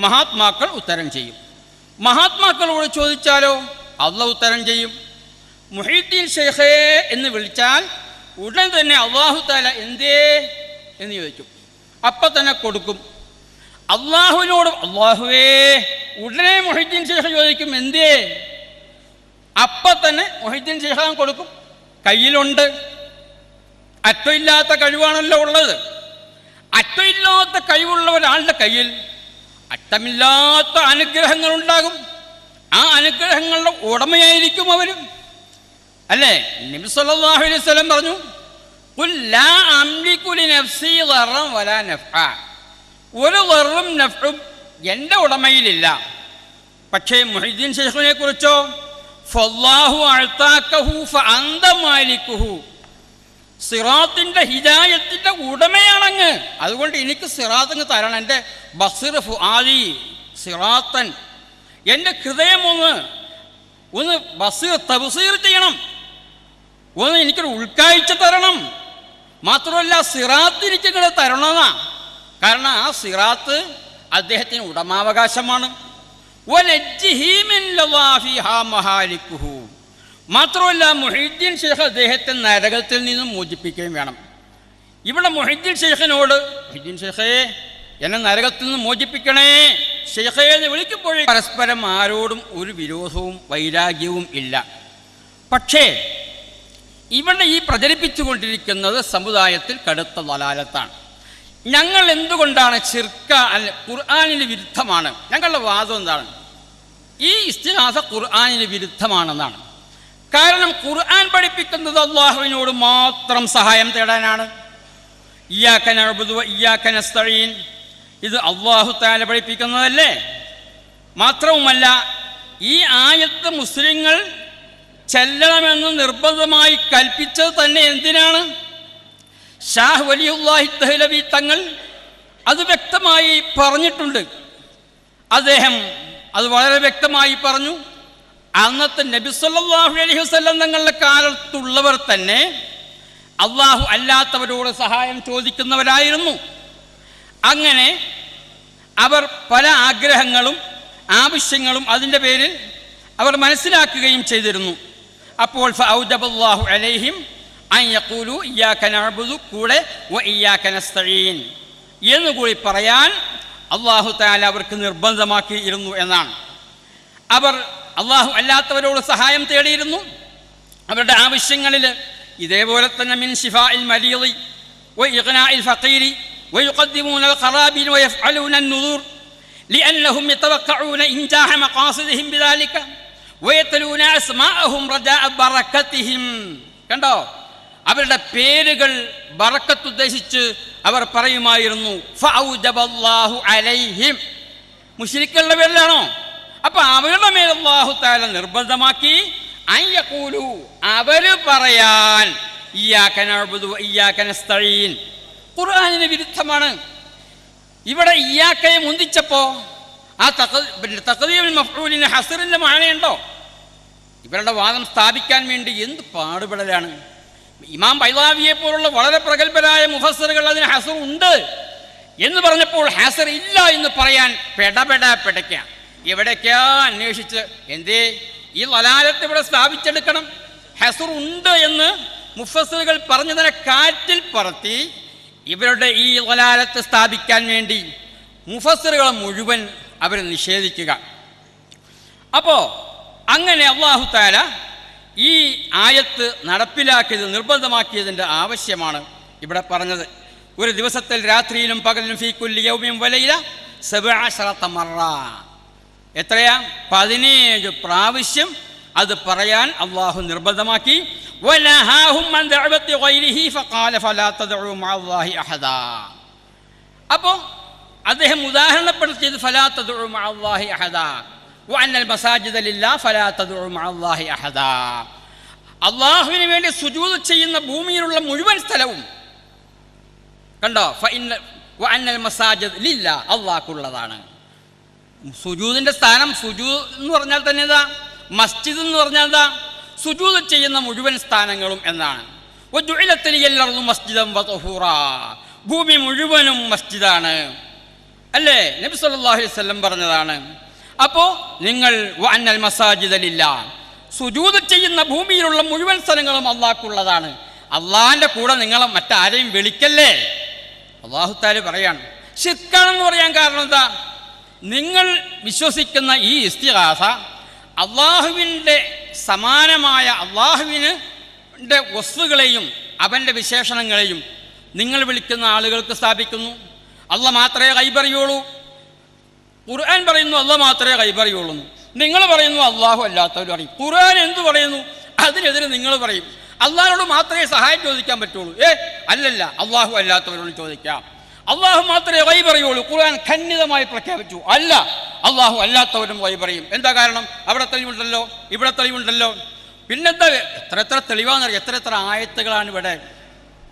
മഹാത്മാക്കൾ ഉത്തരം ചെയ്യും, മഹാത്മാക്കളോട് ചോദിച്ചാലോ അല്ലാഹ് ഉത്തരം ചെയ്യും. മുഹീദ്ദീൻ ഷെയ്ഖേ എന്ന് വിളിച്ചാൽ ഉടൻ തന്നെ അല്ലാഹു തആല എന്തേ എന്ന് ചോദിക്കും, അപ്പം തന്നെ കൊടുക്കും. അള്ളാഹുവിനോട് അള്ളാഹുവേ, ഉടനെ മുഹീദ്ദീൻ ഷെയ്ഖ് ചോദിക്കും എന്തേ, അപ്പം തന്നെ മുഹീദ്ദീൻ ഷെയ്ഖ് കൊടുക്കും. കയ്യിലുണ്ട്, അറ്റമില്ലാത്ത കഴിവാണല്ലോ ഉള്ളത്. അറ്റമില്ലാത്ത കഴിവുള്ള ഒരാളുടെ കയ്യിൽ അറ്റമില്ലാത്ത അനുഗ്രഹങ്ങളുണ്ടാകും. ആ അനുഗ്രഹങ്ങളുടെ ഉടമയായിരിക്കും അവരും, അല്ലേ? നബി സല്ലല്ലാഹു അലൈഹി വസല്ലം പറഞ്ഞു, ഖുൽ ലാ അംലികു ലിനഫ്സി ദറൻ വലാ നഫ്അ, ഒരു ദറും നഫ്ഉം എൻ്റെ ഉടമയിലില്ല. പക്ഷേ മുഹീദ്ദീൻ ഷെയ്ഖിനെ കുറിച്ചോ, ഫല്ലാഹു അഅതാകഹു ഫഅന്ത മാലികുഹു, സിറാത്തിൻ്റെ ഹിദായത്തിൻ്റെ ഉടമയാണങ്ങ്, അതുകൊണ്ട് എനിക്ക് സിറാത്തങ്ങ് തരണം. എൻ്റെ ബസിർ ഫുആദി സിറാത്തൻ, എൻ്റെ ഹൃദയം ഒന്ന് ബസിർ തബ്സീർ ചെയ്യണം, ഒന്ന് എനിക്കൊരു ഉൾക്കാഴ്ച തരണം. മാത്രമല്ല സിറാത്ത് എനിക്കിങ്ങനെ തരണമെന്നാ. കാരണം ആ സിറാത്ത് അദ്ദേഹത്തിന് ഉടമാവകാശമാണ്. മാത്രമല്ല മുഹീദ്ദീൻ ഷെയ്ഖ് അദ്ദേഹത്തെ നരകത്തിൽ നിന്നും മോചിപ്പിക്കുകയും വേണം. ഇവിടെ മുഹീദ്ദീൻ ഷെയ്ഖിനോട്, മുഹീദ്ദീൻ ഷെയ്ഖേ എന്നെ നരകത്തിൽ നിന്ന് മോചിപ്പിക്കണേ ഷെയ്ഖേ എന്ന് വിളിക്കുമ്പോഴേ പരസ്പരം ആരോടും ഒരു വിരോധവും വൈരാഗ്യവും ഇല്ല. പക്ഷേ ഇവിടെ ഈ പ്രചരിപ്പിച്ചുകൊണ്ടിരിക്കുന്നത് സമുദായത്തിൽ കടുത്ത ളലാലത്താണ്. ഞങ്ങൾ എന്തുകൊണ്ടാണ് ശിർക്ക് ഖുർആനിന് വിരുദ്ധമാണ്? ഞങ്ങളുടെ വാദം എന്താണ്? ഈ ഇസ്തിഗാസ ഖുർആനിന് വിരുദ്ധമാണെന്നാണ്. കാരണം ഖുർആൻ പഠിപ്പിക്കുന്നത് അല്ലാഹുവിനോട് മാത്രം സഹായം തേടാനാണ്. ഇയ്യാക നഅ്ബുദു വ ഇയ്യാക നസ്തഈൻ, ഇത് അല്ലാഹു തആല പഠിപ്പിക്കുന്നതല്ലേ? മാത്രവുമല്ല, ഈ ആയത്ത് മുസ്ലിങ്ങൾ ചെല്ലണമെന്ന് നിർബന്ധമായി കൽപ്പിച്ചത് തന്നെ എന്തിനാണ്? ഷാഹ് വലിയുല്ലാഹി ദഹ്ലവി തങ്ങൾ അത് വ്യക്തമായി പറഞ്ഞിട്ടുണ്ട്. അദ്ദേഹം അത് വളരെ വ്യക്തമായി പറഞ്ഞു. അന്നത്തെ നബി സല്ലല്ലാഹു അലൈഹി വസല്ലം തങ്ങളുടെ കാലത്തുള്ളവർ തന്നെ അള്ളാഹു അല്ലാത്തവരോട് സഹായം ചോദിക്കുന്നവരായിരുന്നു. അങ്ങനെ അവർ പല ആഗ്രഹങ്ങളും ആവശ്യങ്ങളും അതിൻ്റെ പേരിൽ അവർ മനസ്സിലാക്കുകയും ചെയ്തിരുന്നു. അപ്പോൾ ഫഔജബല്ലാഹു അലൈഹിം അൻ യഖൂലു ഇയ്യാക നഅ്ബുദു കൂടെ വ ഇയ്യാക നസ്തഈൻ എന്നുകൂടി പറയാൻ അല്ലാഹു തആല അവർക്ക് നിർബന്ധമാക്കിയിരുന്നു എന്നാണ്. അവർ അല്ലാഹു അല്ലാത്തവരോട് സഹായം തേടിയിരുന്നു അവരുടെ ആവശ്യങ്ങളിൽ. ഇതേപോലെ തന്നെ മിൻ ശിഫാഇൽ മരീദി വ ഇഗ്നാഇൽ ഫഖീരി വ യുഖദ്ദിമൂന അൽ ഖറാബീൻ വ യഫ്അലൂന അൻ-നുദൂർ, لأنهم يتوقعون إنجاح مقاصدهم بذلك ويتلون أسماءهم رجاء بركتهم. കണ്ടോ, അവരുടെ പേരുകൾ ബറക്കത്ത് ഉദ്ദേശിച്ച് അവർ പറയുമായിരുന്നു. ഫഔജബല്ലാഹു അലൈഹിം, മുശ്രിക്കുകളുടെ പേരിലാണോ? അപ്പൊ അവരുടെ മേൽ അല്ലാഹു തആല നിർബന്ധമാക്കി അയ്യഖൂലു, അവര് പറയാൻ ഇയ്യാക നഅ്ബുദു വ ഇയ്യാക നസ്തഈൻ. ഖുർആനിന് വിരുദ്ധമാണ്. ഇവിടെ ഇയ്യാക്കയെ മുന്തിച്ചപ്പോ ആ തഖദീമുൽ മഫ്ഊലിന് ഹസ്റിന്റെ മാനയുണ്ടോ? ഇവരുടെ വാദം സ്ഥാപിക്കാൻ വേണ്ടി എന്ത് പാടുപെടലാണ്. ഇമാം ബൈളാവിയെ പോലുള്ള വളരെ പ്രഗത്ഭരായ മുഫസ്സിറുകൾ അതിന് ഹസ്ർ ഉണ്ട് എന്ന് പറഞ്ഞപ്പോൾ ഹസ്ർ ഇല്ല എന്ന് പറയാൻ പെടപെട എവിടേക്കാ അന്വേഷിച്ച് എന്തേ ഈ വലാലത്ത് ഇവിടെ സ്ഥാപിച്ചെടുക്കണം. ഹസ്ർ ഉണ്ട് എന്ന് മുഫസ്സിറുകൾ പറഞ്ഞതിനെ കാറ്റിൽ പറത്തി ഇവരുടെ ഈ വലാലത്ത് സ്ഥാപിക്കാൻ വേണ്ടി മുഫസ്സിറുകളെ മുഴുവൻ അവർ നിഷേധിക്കുക. അപ്പോൾ അങ്ങനെ അല്ലാഹു തആല ഈ ആയത്ത് നടപ്പിലാക്കിയത്, നിർബന്ധമാക്കിയതിൻ്റെ ആവശ്യമാണ് ഇവിടെ പറഞ്ഞത്. ഒരു ദിവസത്തിൽ രാത്രിയിലും പകലിലും ഫീ കുല്ലി യൗമിൻ വലൈല 17 മറ, എത്രയാ? 17 പ്രാവശ്യം അത് പറയാൻ അള്ളാഹു നിർബന്ധമാക്കി. വനഹാഹും അൻ ദഅവത്തി ഗൈരിഹി ഫഖാല ഫലാ തദ്ഉ മഅല്ലാഹി അഹദാ. അപ്പോൾ അദ്ദേഹം ഉദാഹരണപ്പെടുത്തിയത് ഫലാ തദ്ഉ മഅല്ലാഹി അഹദാ വഅന്നൽ മസാജിദ ലില്ലാഹി ഫലാ തദ്ഉ മഅല്ലാഹി അഹദാ. അള്ളാഹുവിന് വേണ്ടി സുജൂദ് ചെയ്യുന്ന ഭൂമിയിലുള്ള മുഴുവൻ സ്ഥലവും കണ്ടോ, വഅന്നൽ മസാജിദ് ലില്ലാഹി, അള്ളാഹ്ക്കുള്ളതാണ്. സുജൂദിന്റെ സ്ഥാനം, സുജൂദ് എന്ന് പറഞ്ഞാൽ തന്നെ എന്താ? മസ്ജിദ് എന്ന് പറഞ്ഞാൽ എന്താ? സുജൂദ് ചെയ്യുന്ന മുഴുവൻ സ്ഥാനങ്ങളും എന്നാണ്. വജുഇലത് ലിയൽ അർദു മസ്ജിദൻ വതഹൂറാ, ഭൂമി മുഴുവനും മസ്ജിദാണ് അല്ലേ? നബി സല്ലല്ലാഹു അലൈഹി വസല്ലം പറഞ്ഞതാണ്. അപ്പോൾ നിങ്ങൾ വഅന്നൽ മസാജിദ ലില്ലാഹ്, സുജൂദ് ചെയ്യുന്ന ഭൂമിയിലുള്ള മുഴുവൻ സ്ഥലങ്ങളും അള്ളാഹ്ക്കുള്ളതാണ്. അള്ളാഹിൻ്റെ കൂടെ നിങ്ങൾ മറ്റാരെയും വിളിക്കല്ലേ. അല്ലാഹു തആല പറയാണ്. ശിർക്കാണെന്ന് പറയാൻ കാരണം എന്താ? നിങ്ങൾ വിശ്വസിക്കുന്ന ഈ ഇസ്തിഗാസ അള്ളാഹുവിൻ്റെ സമാനമായ അള്ളാഹുവിൻ്റെ വസ്തുക്കളെയും അവൻ്റെ വിശേഷണങ്ങളെയും നിങ്ങൾ വിളിക്കുന്ന ആളുകൾക്ക് സ്ഥാപിക്കുന്നു. അള്ളാഹ് മാത്രമേ ഗൈബറിയുള്ളൂ. ഖുർആൻ പറയുന്നു അള്ളാഹ് മാത്രമേ ഗൈബറിയുള്ളൂ. നിങ്ങൾ പറയുന്നു അള്ളാഹു അല്ലാത്തവരും അറിയും. ഖുർആൻ എന്ത് പറയുന്നു അതിനെതിരെ നിങ്ങൾ പറയും അള്ളാഹിനോട് മാത്രമേ സഹായം ചോദിക്കാൻ പറ്റുള്ളൂ. അല്ലല്ല, അള്ളാഹു അല്ലാത്തവരോട് ചോദിക്കാം. അള്ളാഹു മാത്രമേ ഗൈബ് അറിയുള്ളൂ. ഖുർആൻ ഖണ്ഡിതമായി പ്രഖ്യാപിച്ചു. അല്ല, അള്ളാഹു അല്ലാത്തവരും ഗൈബ് അറിയും. എന്താ കാരണം? അവിടെ തെളിവുണ്ടല്ലോ, ഇവിടെ തെളിവുണ്ടല്ലോ. പിന്നെന്താ? എത്ര തെളിവാണെന്നറിയാം. എത്ര ആയത്തുകളാണ് ഇവിടെ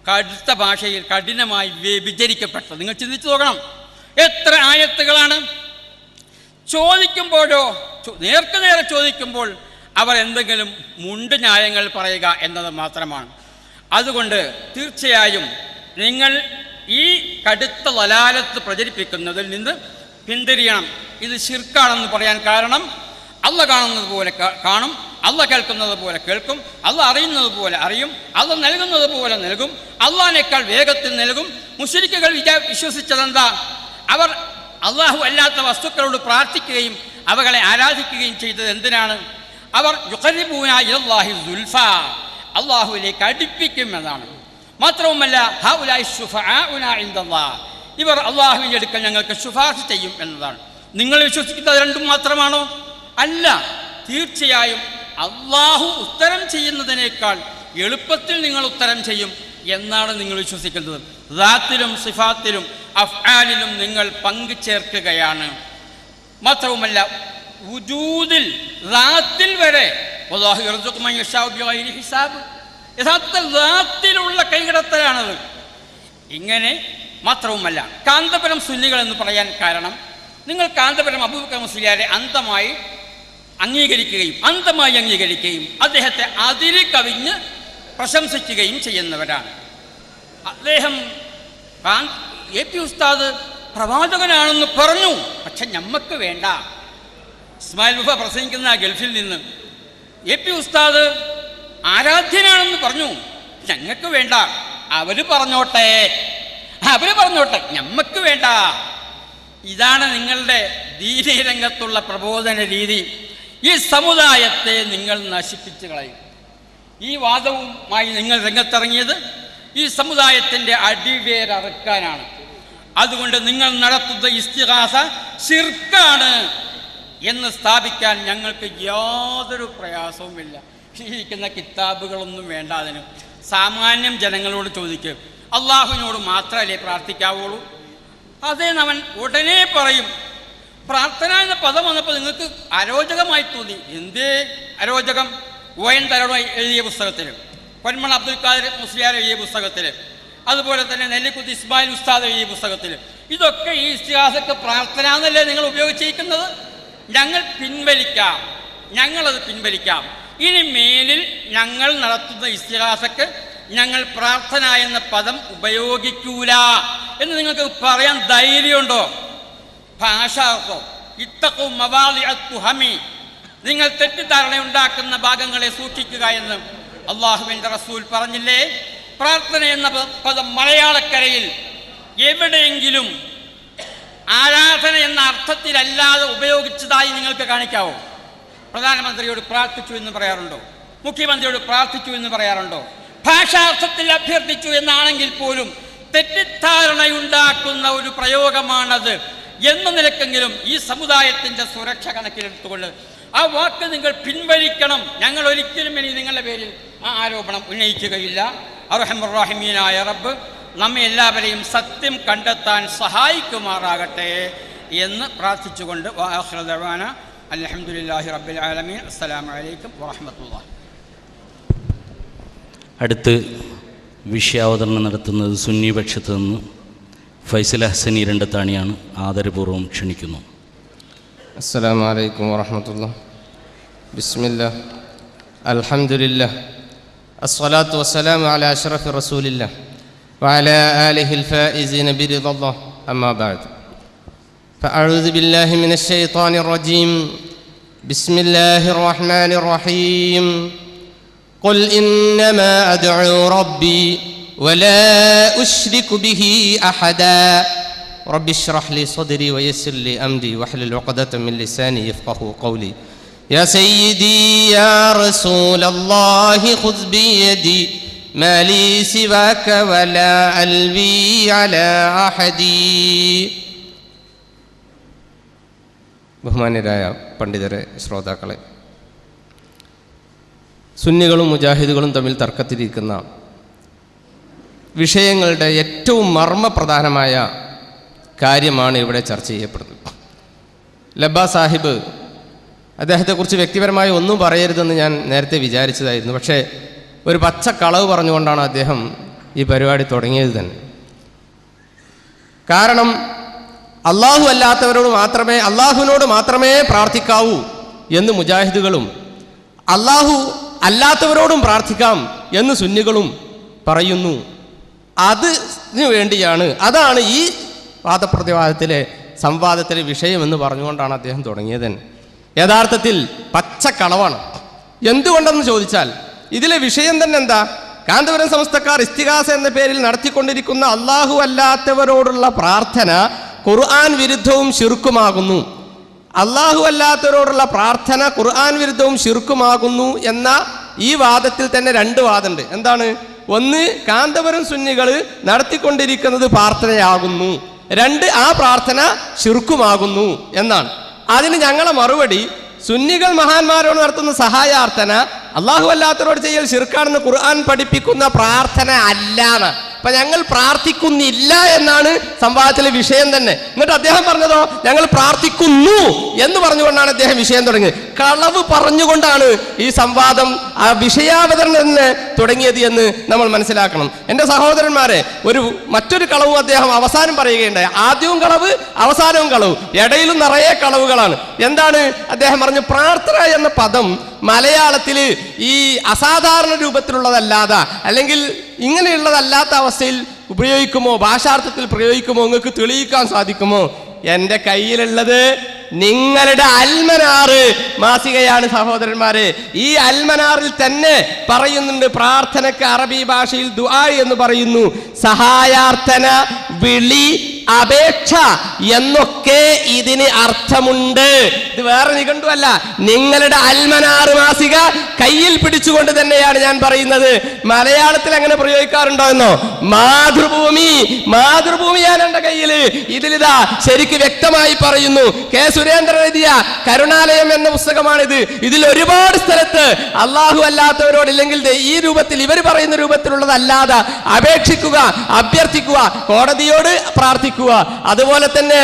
കടുത്ത ഭാഷയിൽ കഠിനമായി വിചരിക്കപ്പെട്ടത്. നിങ്ങൾ ചിന്തിച്ചു നോക്കണം. എത്ര ആയത്തുകളാണ്. ചോദിക്കുമ്പോഴോ, നേർക്ക് നേരെ ചോദിക്കുമ്പോൾ അവർ എന്തെങ്കിലും മുണ്ട് ന്യായങ്ങൾ പറയുക എന്നത് മാത്രമാണ്. അതുകൊണ്ട് തീർച്ചയായും നിങ്ങൾ ഈ കടുത്ത വലാലത്ത് പ്രചരിപ്പിക്കുന്നതിൽ നിന്ന് പിന്തിരിയണം. ഇത് ശിർക്കാണെന്ന് പറയാൻ കാരണം അള്ള കാണുന്നത് പോലെ കാണും, അള്ള കേൾക്കുന്നത് പോലെ കേൾക്കും, അള്ള അറിയുന്നത് പോലെ അറിയും, അള്ള നൽകുന്നത് പോലെ നൽകും, അള്ളാഹിനേക്കാൾ വേഗത്തിൽ നൽകും. മുശ്രിക്കുകൾ വിശ്വസിച്ചതെന്താ? അവർ അള്ളാഹു അല്ലാത്ത വസ്തുക്കളോട് പ്രാർത്ഥിക്കുകയും അവകളെ ആരാധിക്കുകയും ചെയ്തത് എന്തിനാണ്? അവർ യുഖർരിബൂന ഇലല്ലാഹി സുൽഫ, അള്ളാഹുവിലേക്ക് അടുപ്പിക്കും എന്നാണ്. മാത്രവുമല്ല ഹൗലായി ശുഫആഉനാ ഇൻദല്ലാഹ്, ഇവർ അള്ളാഹുവിൻ്റെ അടുക്കൽ ഞങ്ങൾക്ക് ശുപാർശ ചെയ്യും എന്നതാണ്. നിങ്ങൾ വിശ്വസിക്കുന്നത് രണ്ടും മാത്രമാണോ? അല്ല, തീർച്ചയായും അള്ളാഹു ഉത്തരം ചെയ്യുന്നതിനേക്കാൾ എളുപ്പത്തിൽ നിങ്ങൾ ഉത്തരം ചെയ്യും എന്നാണ് നിങ്ങൾ വിശ്വസിക്കുന്നത്. ദാത്തിലും സിഫാത്തിലും അഫ്ആലിലും നിങ്ങൾ പങ്കു ചേർക്കുകയാണ്. മാത്രവുമല്ല വുജൂദിൽ ദാത്തിൽ വരെ വല്ലാഹു യർസുഖു മൻ യശാഉ ബിഗൈരി ഹിസാബ്, യഥാർത്ഥത്തിൽ ദാത്തിലുള്ള കൈകടത്തലാണത്. ഇങ്ങനെ മാത്രവുമല്ല കാന്തപുരം സുന്നികൾ എന്ന് പറയാൻ കാരണം നിങ്ങൾ കാന്തപുരം അബൂബക്കർ മുസ്ലിയാരെ അന്ധമായി അംഗീകരിക്കുകയും അദ്ദേഹത്തെ അതിര് കവിഞ്ഞ് പ്രശംസിക്കുകയും ചെയ്യുന്നവരാണ്. അദ്ദേഹം AP ഉസ്താദ് പ്രവാചകനാണെന്ന് പറഞ്ഞു, പക്ഷെ ഞമ്മക്ക് വേണ്ട. ഇസ്മായിൽ മുഫ പ്രസംഗിക്കുന്ന ഗൾഫിൽ നിന്ന് AP ഉസ്താദ് ആരാധ്യനാണെന്ന് പറഞ്ഞു, ഞങ്ങൾക്ക് വേണ്ട. അവര് പറഞ്ഞോട്ടെ, ഞമ്മക്ക് വേണ്ട. ഇതാണ് നിങ്ങളുടെ ദീനീ രംഗത്തുള്ള പ്രബോധന രീതി. ഈ സമുദായത്തെ നിങ്ങൾ നശിപ്പിച്ചു കളയും. ഈ വാദവുമായി നിങ്ങൾ രംഗത്തിറങ്ങിയത് ഈ സമുദായത്തിൻ്റെ അടിവേരറുക്കാനാണ്. അതുകൊണ്ട് നിങ്ങൾ നടത്തുന്ന ഇസ്തിഗാസ ശിർക്കാണ് എന്ന് സ്ഥാപിക്കാൻ ഞങ്ങൾക്ക് യാതൊരു പ്രയാസവുമില്ല. ഇരിക്കുന്ന കിതാബുകളൊന്നും വേണ്ട. അതിന് സാമാന്യം ജനങ്ങളോട് ചോദിക്കുക, അള്ളാഹുവിനോട് മാത്രമല്ലേ പ്രാർത്ഥിക്കാവുള്ളൂ? അതേ അവൻ ഉടനെ പറയും. പ്രാർത്ഥന എന്ന പദം വന്നപ്പോൾ നിങ്ങൾക്ക് അരോചകമായി തോന്നി. എന്തേ അരോചകം? ON തരവ എഴുതിയ പുസ്തകത്തിൽ, പൊന്മള അബ്ദുൽ ഖാദിർ മുസ്ലിയാർ എഴുതിയ പുസ്തകത്തിൽ, അതുപോലെ തന്നെ നെല്ലിക്കുത്ത് ഇസ്മായിൽ ഉസ്താദ് എഴുതിയ പുസ്തകത്തിൽ, ഇതൊക്കെ ഈ ഇസ്തിഗാസക്ക് പ്രാർത്ഥന എന്നല്ലേ നിങ്ങൾ ഉപയോഗിച്ചിരിക്കുന്നത്? ഞങ്ങളത് പിൻവലിക്കാം. ഇനി മേലിൽ ഞങ്ങൾ നടത്തുന്ന ഇസ്തിഗാസക്ക് ഞങ്ങൾ പ്രാർത്ഥന എന്ന പദം ഉപയോഗിക്കൂല എന്ന് നിങ്ങൾക്ക് പറയാൻ ധൈര്യമുണ്ടോ? ഭാഷാർത്ഥം ഇത്തഖു മവാദിഅത്തുഹമി, നിങ്ങൾ തെറ്റിദ്ധാരണ ഉണ്ടാക്കുന്ന ഭാഗങ്ങളെ സൂക്ഷിക്കുക എന്ന് അള്ളാഹുവിൻ്റെ റസൂൽ പറഞ്ഞില്ലേ? പ്രാർത്ഥന എന്ന പദം മലയാളക്കരയിൽ എവിടെയെങ്കിലും ആരാധന എന്ന അർത്ഥത്തിലല്ലാതെ ഉപയോഗിച്ചതായി നിങ്ങൾക്ക് കാണിക്കാവോ? പ്രധാനമന്ത്രിയോട് പ്രാർത്ഥിച്ചു എന്ന് പറയാറുണ്ടോ? മുഖ്യമന്ത്രിയോട് പ്രാർത്ഥിച്ചു എന്ന് പറയാറുണ്ടോ? ഭാഷാർത്ഥത്തിൽ അഭ്യർത്ഥിച്ചു എന്നാണെങ്കിൽ പോലും തെറ്റിദ്ധാരണയുണ്ടാക്കുന്ന ഒരു പ്രയോഗമാണത് എന്ന നിലക്കെങ്കിലും ഈ സമുദായത്തിൻ്റെ സുരക്ഷ കണക്കിലെടുത്തുകൊണ്ട് ആ വാക്ക് നിങ്ങൾ പിൻവലിക്കണം. ഞങ്ങൾ ഒരിക്കലും ഇനി നിങ്ങളുടെ പേരിൽ ആ ആരോപണം ഉന്നയിക്കുകയില്ല. അർഹമുർ റഹീമീനായ റബ്ബ് നമ്മെ എല്ലാവരെയും സത്യം കണ്ടെത്താൻ സഹായിക്കുമാറാകട്ടെ എന്ന് പ്രാർത്ഥിച്ചുകൊണ്ട് വആഖിറു ദഅവാന അൽഹംദുലില്ലാഹി റബ്ബിൽ ആലമീൻ. അസ്സലാമു അലൈക്കും വറഹ്മത്തുള്ളാഹി. അടുത്ത് വിഷയാവതരണം നടത്തുന്നത് സുന്നി പക്ഷത്ത് നിന്ന് ഫൈസൽ ഹസനി രണ്ടത്താണിയാണ്. ആദരപൂർവ്വം ക്ഷണിക്കുന്നു. അസ്സലാമു അലൈക്കും വറഹ്മത്തുള്ളാഹി. ബിസ്മില്ലാ അൽഹംദുലില്ലാ അസ്സലാത്തു വസ്സലാമു അലാ അഷ്റഫി റസൂലില്ലാ വഅലാ ആലിഹിൽ ഫായിസീന ബിറിദല്ലാഹ് അമ്മാ ബഅദ്. ഫഅഊദു ബില്ലാഹി മിനശ് ശൈത്വാനിർ റജീം. ബിസ്മില്ലാഹിർ റഹ്മാനിർ റഹീം. ഖുൽ ഇന്നമാ അദ്ഉ റബ്ബി വലാ ഉശ്രികു ബിഹി അഹദാ റബ്ബി ഇശ്റഹ് ലി സദ്രി വയസ്സിർ ലി അംരി വഹ്ലുൽ ഉഖ്ദതം മിൻ ലിസാനി യഫ്ഖഹു ഖൗലി യാ സയ്യിദി യാ റസൂലല്ലാഹി ഖുദ് ബിയദി മാ ലി സിവാക വലാ അൽവി അലാ അഹദി. ബഹുമാന്യരായ പണ്ഡിതരെ, ശ്രോതാക്കളെ, സുന്നികളും മുജാഹിദുകളും തമ്മിൽ തർക്കത്തിലിരിക്കുന്ന വിഷയങ്ങളുടെ ഏറ്റവും മർമ്മപ്രധാനമായ കാര്യമാണ് ഇവിടെ ചർച്ച ചെയ്യപ്പെടുന്നത്. ലബ്ബ സാഹിബ്, അദ്ദേഹത്തെക്കുറിച്ച് വ്യക്തിപരമായി ഒന്നും പറയരുതെന്ന് ഞാൻ നേരത്തെ വിചാരിച്ചതായിരുന്നു. പക്ഷേ ഒരു പച്ച കളവ് പറഞ്ഞുകൊണ്ടാണ് അദ്ദേഹം ഈ പരിപാടി തുടങ്ങിയത് തന്നെ. കാരണം അള്ളാഹു അല്ലാത്തവരോട് മാത്രമേ, അള്ളാഹുവിനോട് മാത്രമേ പ്രാർത്ഥിക്കാവൂ എന്ന് മുജാഹിദുകളും അള്ളാഹു അല്ലാത്തവരോടും പ്രാർത്ഥിക്കാം എന്ന് സുന്നികളും പറയുന്നു. അതിനു വേണ്ടിയാണ്, അതാണ് ഈ വാദപ്രതിവാദത്തിലെ സംവാദത്തിലെ വിഷയമെന്ന് പറഞ്ഞുകൊണ്ടാണ് അദ്ദേഹം തുടങ്ങിയത്. യഥാർത്ഥത്തിൽ പച്ചക്കളവാണ്. എന്തുകൊണ്ടെന്ന് ചോദിച്ചാൽ ഇതിലെ വിഷയം തന്നെ എന്താ? കാന്തപുരം സമസ്തക്കാർ ഇസ്തിഗാസ എന്ന പേരിൽ നടത്തിക്കൊണ്ടിരിക്കുന്ന അള്ളാഹു അല്ലാത്തവരോടുള്ള പ്രാർത്ഥന ഖുർആൻ വിരുദ്ധവും ശിർക്കുമാകുന്നു. അള്ളാഹു അല്ലാത്തവരോടുള്ള പ്രാർത്ഥന ഖുർആൻ വിരുദ്ധവും ശിർക്കുമാകുന്നു എന്ന ഈ വാദത്തിൽ തന്നെ രണ്ട് വാദമുണ്ട്. എന്താണ്? ഒന്ന്, കാന്തപുരം സുന്നികൾ നടത്തിക്കൊണ്ടിരിക്കുന്നത് പ്രാർത്ഥനയാകുന്നു. രണ്ട്, ആ പ്രാർത്ഥന ശിർക്കുമാകുന്നു എന്നാണ്. അതിന് ഞങ്ങളെ മറുപടി, സുന്നികൾ മഹാന്മാരോട് നടത്തുന്ന സഹായാർത്ഥന അള്ളാഹു അല്ലാത്തവരോട് ചെയ്യൽ ശിർക്കാണെന്ന് ഖുർആൻ പഠിപ്പിക്കുന്ന പ്രാർത്ഥന അല്ലാന്ന്. അപ്പൊ ഞങ്ങൾ പ്രാർത്ഥിക്കുന്നില്ല എന്നാണ് സംവാദത്തിലെ വിഷയം തന്നെ. എന്നിട്ട് അദ്ദേഹം പറഞ്ഞതോ ഞങ്ങൾ പ്രാർത്ഥിക്കുന്നു എന്ന് പറഞ്ഞുകൊണ്ടാണ് അദ്ദേഹം വിഷയം തുടങ്ങിയത്. കളവ് പറഞ്ഞുകൊണ്ടാണ് ഈ സംവാദം വിഷയാവതരണം തന്നെ തുടങ്ങിയത് എന്ന് നമ്മൾ മനസ്സിലാക്കണം. എൻ്റെ സഹോദരന്മാരെ, മറ്റൊരു കളവും അദ്ദേഹം അവസാനം പറയുകയുണ്ടായി. ആദ്യവും കളവ്, അവസാനവും കളവ്, ഇടയിലും നിറയെ കളവുകളാണ്. എന്താണ് അദ്ദേഹം പറഞ്ഞു? പ്രാർത്ഥന എന്ന പദം മലയാളത്തിൽ ഈ അസാധാരണ രൂപത്തിലുള്ളതല്ലാതെ, അല്ലെങ്കിൽ ഇങ്ങനെയുള്ളതല്ലാത്ത അവസ്ഥയിൽ ഉപയോഗിക്കുമോ, ഭാഷാർത്ഥത്തിൽ പ്രയോഗിക്കുമോ, നിങ്ങൾക്ക് തെളിയിക്കാൻ സാധിക്കുമോ? എൻ്റെ കയ്യിലുള്ളത് നിങ്ങളുടെ അൽമനാറ് മാസികയാണ് സഹോദരന്മാരെ. ഈ അൽമനാറിൽ തന്നെ പറയുന്നുണ്ട്, പ്രാർത്ഥനയ്ക്ക് അറബി ഭാഷയിൽ ദുആ എന്ന് പറയുന്നു. സഹായാർത്ഥന, വിളി, അപേക്ഷ എന്നൊക്കെ ഇതിന് അർത്ഥമുണ്ട്. ഇത് വേറെ നിഘണ്ടുവല്ല, നിങ്ങളുടെ അൽമനാർ മാസിക കയ്യിൽ പിടിച്ചുകൊണ്ട് തന്നെയാണ് ഞാൻ പറയുന്നത്. മലയാളത്തിൽ അങ്ങനെ പ്രയോഗിക്കാറുണ്ടോ എന്നോ? മാതൃഭൂമിയാണ് എന്റെ കയ്യില്. ഇതിലിതാ ശരിക്ക് വ്യക്തമായി പറയുന്നു. കെ സുരേന്ദ്രൻ എഴുതിയ കരുണാലയം എന്ന പുസ്തകമാണിത്. ഇതിൽ ഒരുപാട് സ്ഥലത്ത് അള്ളാഹു അല്ലാത്തവരോട് ഇല്ലെങ്കിൽ ഈ രൂപത്തിൽ ഇവർ പറയുന്ന രൂപത്തിലുള്ളതല്ലാതെ അപേക്ഷിക്കുക, അഭ്യർത്ഥിക്കുക, കോടതിയോട് പ്രാർത്ഥിക്കുക, അതുപോലെ തന്നെ